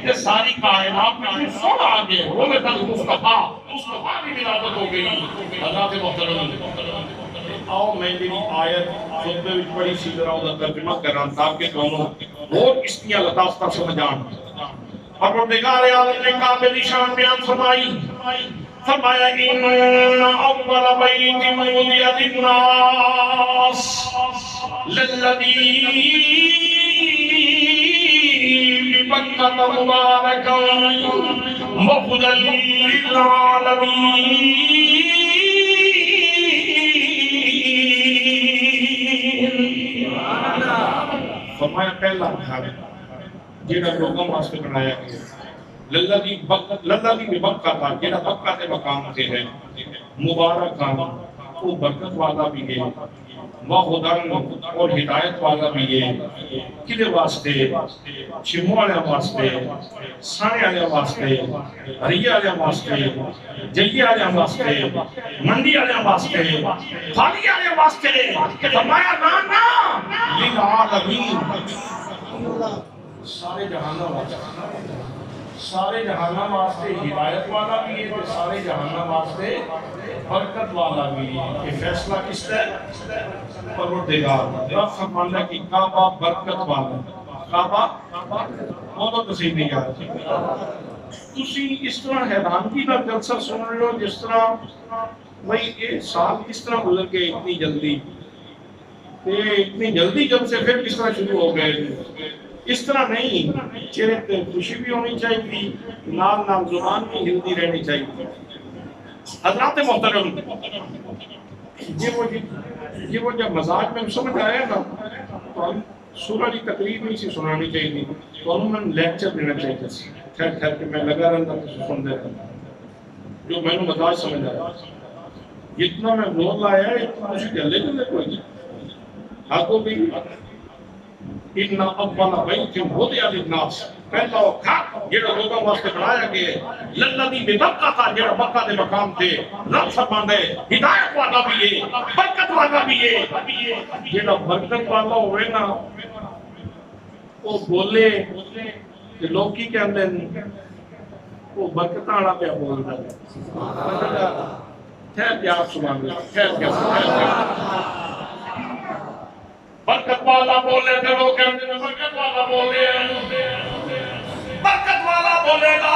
یہ ساری کائنات میں سب آ گئے، رول تک مصطفیٰ کی ولادت ہو گئی۔ حضرات محترم، آؤ میں میری آیت خطبے وچ پڑھی سی ذرا وہ ترجمہ کراں تاکہ دونوں اور اس کی لطافت سمجھان۔ پروردگار عالم نے کعبے کی شان بیان فرمائی، فرمایا ان اول بیت وضع للناس للذی ببکۃ مبارکا وہدی للعالمین۔ فرمایا پہلا گھر جیڑا لوگوں واسطے بنایا گیا للذی ببکہ تھا، جیڑا بکہ تے مقام سے ہے، مبارک وہ برکت والا بھی ہے، وہدن اور ہدایت والا بھی ہے۔ کدے واسطے؟ چمو والے واسطے، سانے والے واسطے، ہریے والے واسطے، جلیے والے واسطے، منڈی والے واسطے، پھالی والے واسطے۔ فرمایا نا للعالمین، سارے جہانوں واسطے، سارے جہانوں واسطے ہدایت والا بھی ہے، سارے جہانوں واسطے برکت والا بھی ہے۔ یہ فیصلہ کس ہے؟ پروردگار۔ رب فرمانا کہ کعبہ برکت والا، کعبہ بہت تسلیم نہیں آتا۔ تسی اس طرح حیرانگی کا جلسہ سن رہے ہو جس طرح بھائی یہ سال کس طرح گزر گئے اتنی جلدی، اتنی جلدی جب سے پھر کس طرح شروع ہو گئے۔ اس طرح نہیں، چہرے پہ خوشی بھی ہونی چاہیے، نال نال زبان بھی ہلتی رہنی چاہیے۔ حضرات محترم، یہ وہ جب مزاج میں سمجھ آیا نا تو ہم سورہ کی تقریر نہیں سی سنانی چاہیے، تو ہم لیکچر دینا چاہیے۔ ٹھہر ٹھہر کے میں لگا رہتا سن دیتا جو میں نے مزاج سمجھ آیا۔ جتنا میں زور لایا ہے اتنا اسی چلے چلے کوئی نہیں۔ ہاتھوں بھی ان اول بیت وضع للناس، پہلا گھر جڑا لوگاں واسطے بنایا گیا للذی ببکہ تھا، جڑا بکہ دے مقام تے۔ رب فرماندا ہے ہدایت والا بھی ہے، برکت والا بھی ہے۔ جڑا برکت والا ہوئے نا وہ بولے کہ لوگ کی کہندے ہیں وہ برکتاں والا پہ بولدا ہے۔ ٹھہر کے آپ سبحان اللہ، ٹھہر کے برکت والا بولے تو لوگ کہتے ہیں برکت والا بولے، برکت والا بولے گا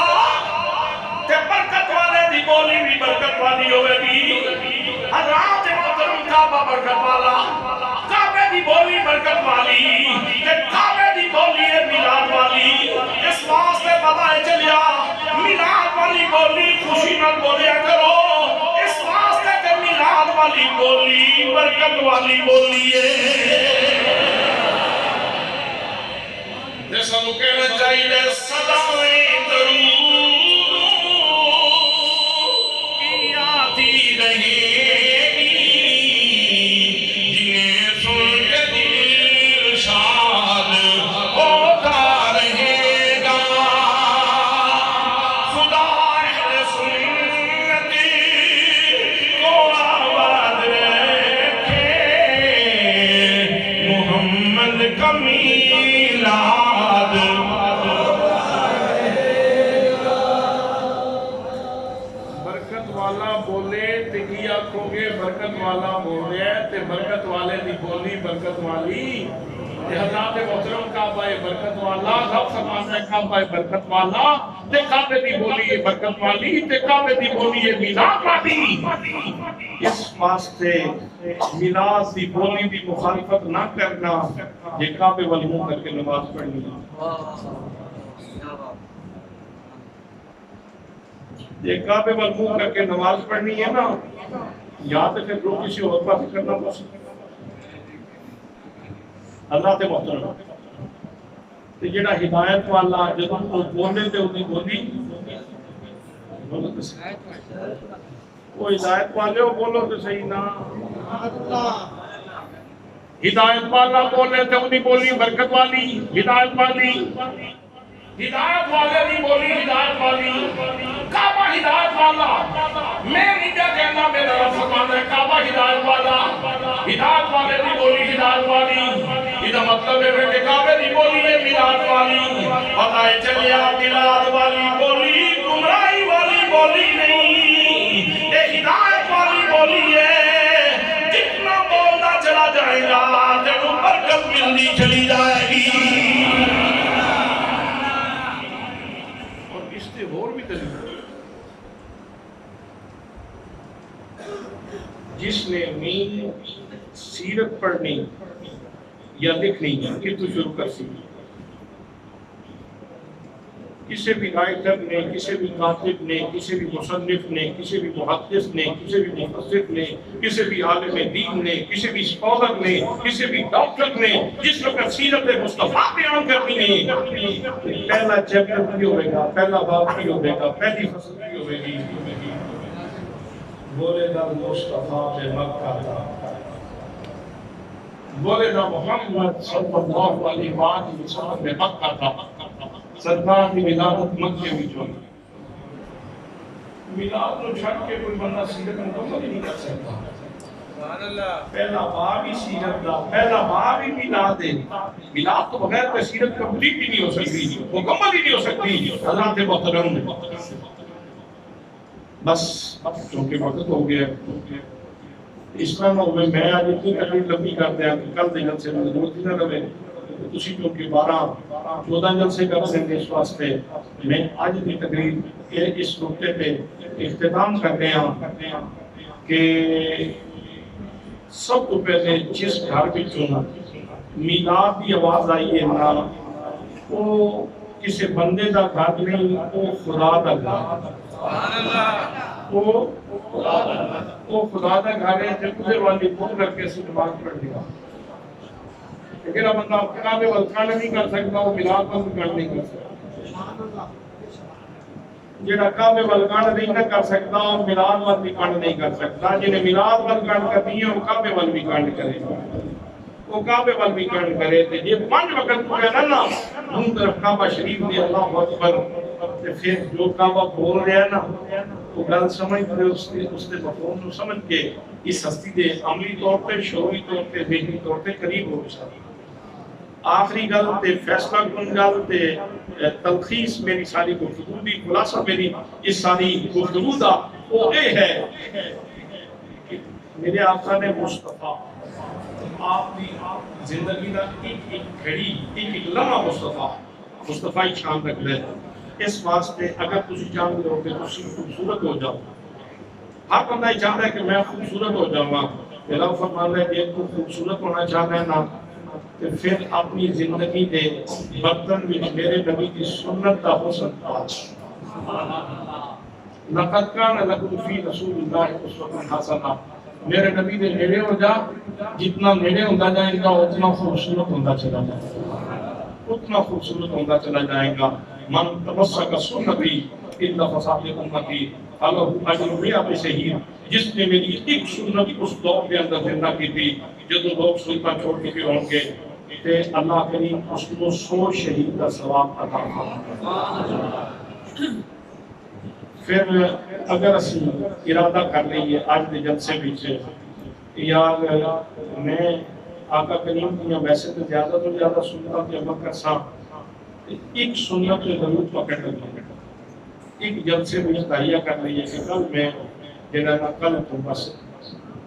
تے برکت والے دی بولی بھی برکت والی ہوئے گی۔ حضرات محترم، کعبہ برکت والا، کعبے دی بولی برکت والی، تے کعبے دی بولی ہے میلاد والی۔ اس واسطے پتہ ہے چلیا میلاد والی بولی خوشی نال بولیا کرو، اس واسطے کہ میلاد والی بولی برکت والی بولی ہے۔ سانو کہنا چاہیے صدائیں درود کی آتی رہیں گی، جنہیں سن کے دل شاد ہوتا رہے گا۔ خدا اہل سنت کو آباد رکھے، محمد کا میلاد۔ برکت والا بولے تے کی آکھو گے؟ برکت والا بولے تے برکت والے دی بولی برکت والی۔ حضرات محترم، کعبہ برکت والا، رب فرماتا ہے کعبہ برکت والا، تے کعبے دی بولی ہے برکت والی، تے کعبے دی بولی ہے میلاد والی۔ اس واسطے میلاد دی بولی دی مخالفت نہ کرنا، یہ کعبے والی منہ کر کے نماز پڑھنی ہے۔ یہ کعبے وال منہ کر کے نماز پڑھنی ہے نا، یا تو پھر لوگ کسی اور بات کرنا پسند۔ اللہ تے محترم، تے جڑا ہدایت والا جدوں وہ بولے تے انہی بولی وہ ہدایت والے ہو بولو تو صحیح نا، ہدایت والا بولے تے انہی بولی برکت والی، ہدایت والی۔ ہدایت والے دی بولی ہدایت والی، کعبہ ہدایت والا، میں نہیں کیا کہنا، میرا رب فرماتا ہے کعبہ ہدایت والا، ہدایت والے دی بولی ہدایت والی، یہ مطلب ہے کہ کعبے دی بولی ہے میلاد والی، پتہ ہے چلیا میلاد والی بولی گمراہی والی بولی نہیں، یہ ہدایت والی بولی ہے، جتنا بولنا چلا جائے گا تینوں برکت ملتی چلی جائے گی۔ اور بھی دلیل جس نے مین سیرت پڑھنی یا لکھنی کہ تو شروع کر سکی، کسی بھی رائٹر نے، کسی بھی کاتب نے، کسی بھی مصنف نے، کسی بھی محدث نے، کسی بھی مفسر نے، کسی بھی عالم دین نے، کسی بھی اسکالر نے، کسی بھی ڈاکٹر نے جس وقت سیرت مصطفیٰ بیان کرنی ہے، پہلا چیپٹر کی ہوئے گا، پہلا باب کی ہوئے گا، پہلی فصل کی ہوئے گی، ولد المصطفیٰ بمکہ تھا، ولد محمد صلی اللہ علیہ وسلم بمکہ تھا، سرکار کی ولادت مکے میں ہوئی۔ میلاد تو چھٹ کے کوئی بندہ سیرت مکمل ہی نہیں کر سکتا، پہلا باب ہی سیرت دا، پہلا باب ہی میلاد ہے، میلاد تو بغیر کوئی سیرت کمپلیٹ ہی نہیں ہو سکتی، مکمل ہی نہیں ہو سکتی۔ حضرات محترم بس چونکہ وقت ہو گیا اس طرح نہ ہوئے میں آج اتنی تقریر لمبی کر دیا کہ کل دن سے ضرورت ہی نہ رہے، تسی کیونکہ 12-14 جلسے کر دیں گے، اس واسطے میں آج کی تقریر اس نقطے پہ اختتام کرتے ہیں کہ سب تو پہلے جس گھر بچوں میلاد کی آواز آئی ہے نا، وہ کسی بندے دا گھر نہیں، وہ خدا دا گھر، وہ خدا دا گھر ہے جو تجھے والی بھول کر کے اسے نماز پڑھ دیا۔ لیکن بندہ کعبے والکان نہیں کر سکتا، وہ میلاد بند نہیں کر سکتا، جنہا کعبے والکان نہیں کر سکتا وہ میلاد والکان نہیں کر سکتا، جنہیں میلاد والکان کرنی ہے وہ کعبے والکان کرے، وہ کعبے والکان کرے تھے۔ یہ 5 وقت کو کہنا نا ہم طرف کعبہ شریف دی اللہ اکبر، پھر جو کعبہ بول رہے ہیں نا وہ گل سمجھ دے، اس کے مفہوم کو سمجھ کے اس ہستی دے عملی طور پہ، شعوری طور پہ، ذہنی طور پہ قریب ہو سکتا۔ آخری گل تے فیصلہ کن گل تے تلخیص میری ساری گفتگو دی خلاصہ میری اس ساری گفتگو دا وہ اے ہے کہ میرے آقا نے مصطفیٰ آپ کی زندگی دا ایک گھڑی، ایک لمحہ مصطفیٰ ہی شان رکھنا ہے۔ اس واسطے اگر تسی چاہتے ہو کہ تسی خوبصورت ہو جاؤ، ہر بندہ ہی چاہتا ہے کہ میں خوبصورت ہو جاؤں گا، میرا فرمان ہے کہ تو خوبصورت ہونا چاہتا ہے نا کہ پھر اپنی زندگی دے برتن میں میرے نبی کی سنت کا حسن پاس۔ لَقَدْ كَانَ لَكُمْ فِي رَسُولِ اللَّهِ أُسْوَةٌ حَسَنَةٌ، میرے نبی دے نیڑے ہو جا، جتنا نیڑے ہوتا جائے گا اتنا خوبصورت ہوتا چلا جائے گا، اتنا خوبصورت ہوتا چلا جائے گا۔ من تمسک سنتی الا فساد امتی فلہ اجر 100 شہید، جس نے میری ایک سنت اس دور کے اندر زندہ کی تھی جدو لوگ سنتا چھوڑ چکے ہوں گے، تے اللہ کریم اس کو 100 شہید کا ثواب عطا فرمائے۔ پھر اگر اسی ارادہ کر لئیے آج دے جلسے وچ یار میں آقا کریم کی ویسے تو زیادہ سنتاں تے عمل کرساں، ایک سنت کو ضرور پکڑ لیں، ایک جلسے میں تہیہ کر لئیے کہ کل میں جنہاں نہ کل تو بس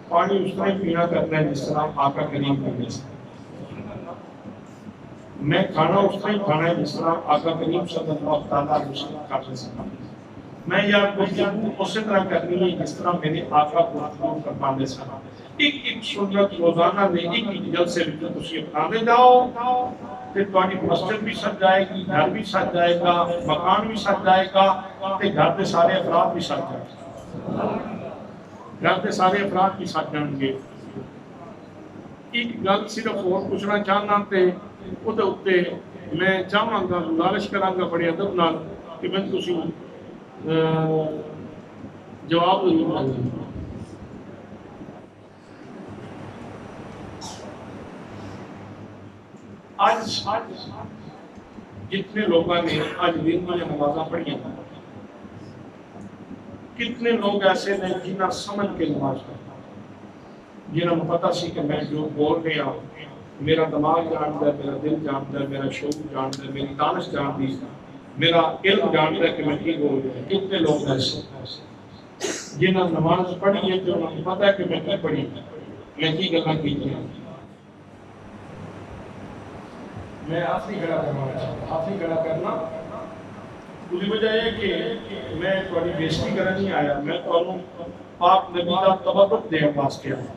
پانی اس طرح پینا کرنا ہے جس طرح آقا کریم پینے سے، میں کھانا اس طرح کھانا ہے جس طرح آقا کریم صلی اللہ علیہ وسلم کھاتے سے، میں یا گفتگو اسی طرح کرنی ہے جس طرح میرے آقا گفتگو فرمانے سے۔ ایک سنت روزانہ میں ایک جلسے میں تسی اپنانے جاؤ، پھر تمہاری مسجد بھی سج جائے گی، گھر بھی سج جائے گا، مکان بھی سج جائے گا، تے گھر کے سارے افراد بھی سج جائے گا، گھر کے سارے افراد بھی سج جائیں گے۔ ایک گل صرف اور پوچھنا چاہنا تے اودے اوتے میں چاہاں گا، گزارش کراں گا بڑے ادب نال کہ میں تسی جواب ضرور دیں۔ آج جتنے لوگوں نے آج دن میں نمازاں پڑھی ہیں کتنے لوگ ایسے ہیں جنہیں سمجھ کے نماز پڑھتے جنہوں نے پتہ سی کہ میں جو بول رہا ہوں میرا دماغ جانتا ہے میرا دل جانتا ہے میرا شعور جانتا ہے میری دانش جانتی ہے میرا علم جانتا ہے کہ میں کی بول رہا ہوں کتنے لوگ ایسے جنہوں نے نماز پڑھی ہے جو انہوں نے پتہ ہے کہ میں کی پڑھی میں کی گلا کی میں آخری گھڑا کرنا چاہتا آخری گھڑا کرنا اس وجہ ہے کہ میں تھوڑی بےزتی کرنے نہیں آیا میں تھانوں پاک نبی کا تبرک دین واسطے آیا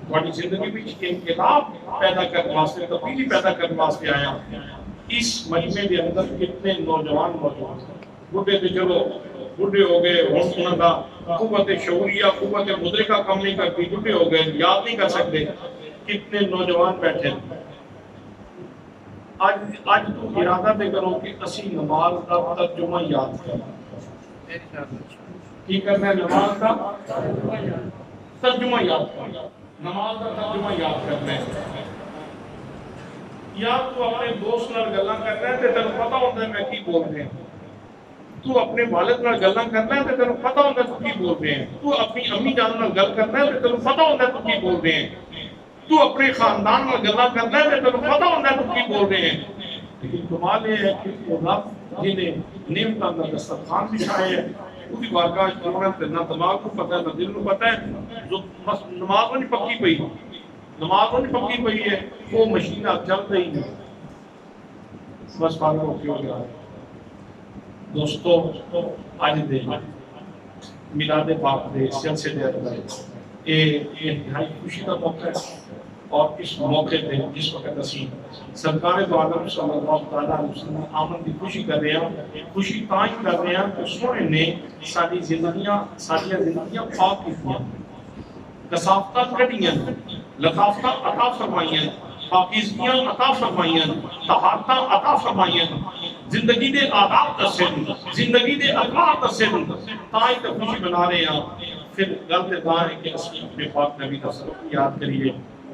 تھوڑی زندگی میں انقلاب پیدا کرنے واسطے تبدیلی پیدا کرنے واسطے آیا اس مجمع کے اندر کتنے نوجوان موجود ہیں بڈھے تو چلو بڈھے ہو گئے ہوں انہوں کا قوت شعوریہ قوت مدرکہ کم نہیں کرتی بڈھے ہو گئے یاد نہیں کر سکتے کتنے نوجوان بیٹھے آج تو ارادہ دے کرو کہ اسی نماز کا ترجمہ یاد کریں کی کرنا ہے نماز کا ترجمہ یاد کرنا نماز کا ترجمہ یاد کرنا ہے یا تو اپنے دوست نال گلاں کرنا ہے تے تینوں پتہ ہوندا ہے میں کی بول رہا ہوں تو اپنے والد نال گلاں کرنا ہے تے تینوں پتہ ہوندا ہے تو کی بول رہے ہیں تو اپنی امی جان نال گل کرنا ہے تے تینوں پتہ ہوندا ہے تو کی بول رہے ہیں تو اپنے خاندان میں گلا کرنا ہے تو پتہ ہوتا ہے تو کی بول رہے ہیں لیکن کمال یہ ہے کہ وہ رب جنہیں نعمتاں کا دسترخوان بچھائے ہے وہ بھی بارگاہ کرنا نہ دماغ کو پتہ ہے نہ دل کو پتہ ہے جو بس نماز نہیں پکی پئی نماز نہیں پکی پئی ہے وہ مشینہ چل رہی ہے بس فارغ ہو کے ہو گیا دوستو آج دے میلاد پاک دے سلسلے اندر یہ انتہائی خوشی کا موقع ہے اور اس موقع پہ جس وقت اسی سرکار دو عالم صلی اللہ تعالیٰ علیہ وسلم آمد کی خوشی کر رہے ہیں خوشی تاں ہی کر رہے ہیں کہ سونے نے ساری زندگیاں پاک کیتیاں کثافتاں کٹیاں لطافتاں عطا فرمائیاں پاکیزگیاں عطا فرمائیاں طہارتاں عطا فرمائیاں زندگی دے آداب دسن زندگی دے اخلاق دسن تاں ہی تے خوشی بنا رہے ہیں پھر گل تے دار ہے کہ اسی اپنے پاک نبی کا سبق یاد کریے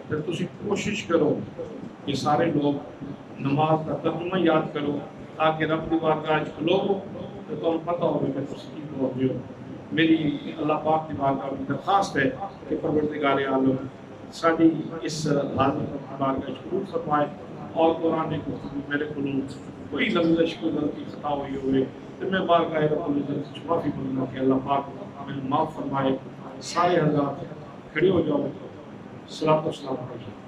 پھر تسی کوشش کرو کہ سارے لوگ نماز کا ترجمہ یاد کرو تاکہ رب دی بارگاہ وچ کھلو تو تمہیں پتہ ہوے کہ تسی کی بول رہے ہو میری اللہ پاک کی بارگاہ میں درخواست ہے کہ پروردگار عالم ساری اس حاضر بارگاہ وچ قبول فرمائے اور قرآن کی گفتگو میرے کولوں کوئی لفظ کوئی غلطی خطا ہوئی ہوئے تو میں بارگاہ رب العزت سے معافی مانگنا کہ اللہ پاک ہمیں معاف فرمائے سارے حضرات کھڑے ہو جاؤ صلاۃ و سلام علیکم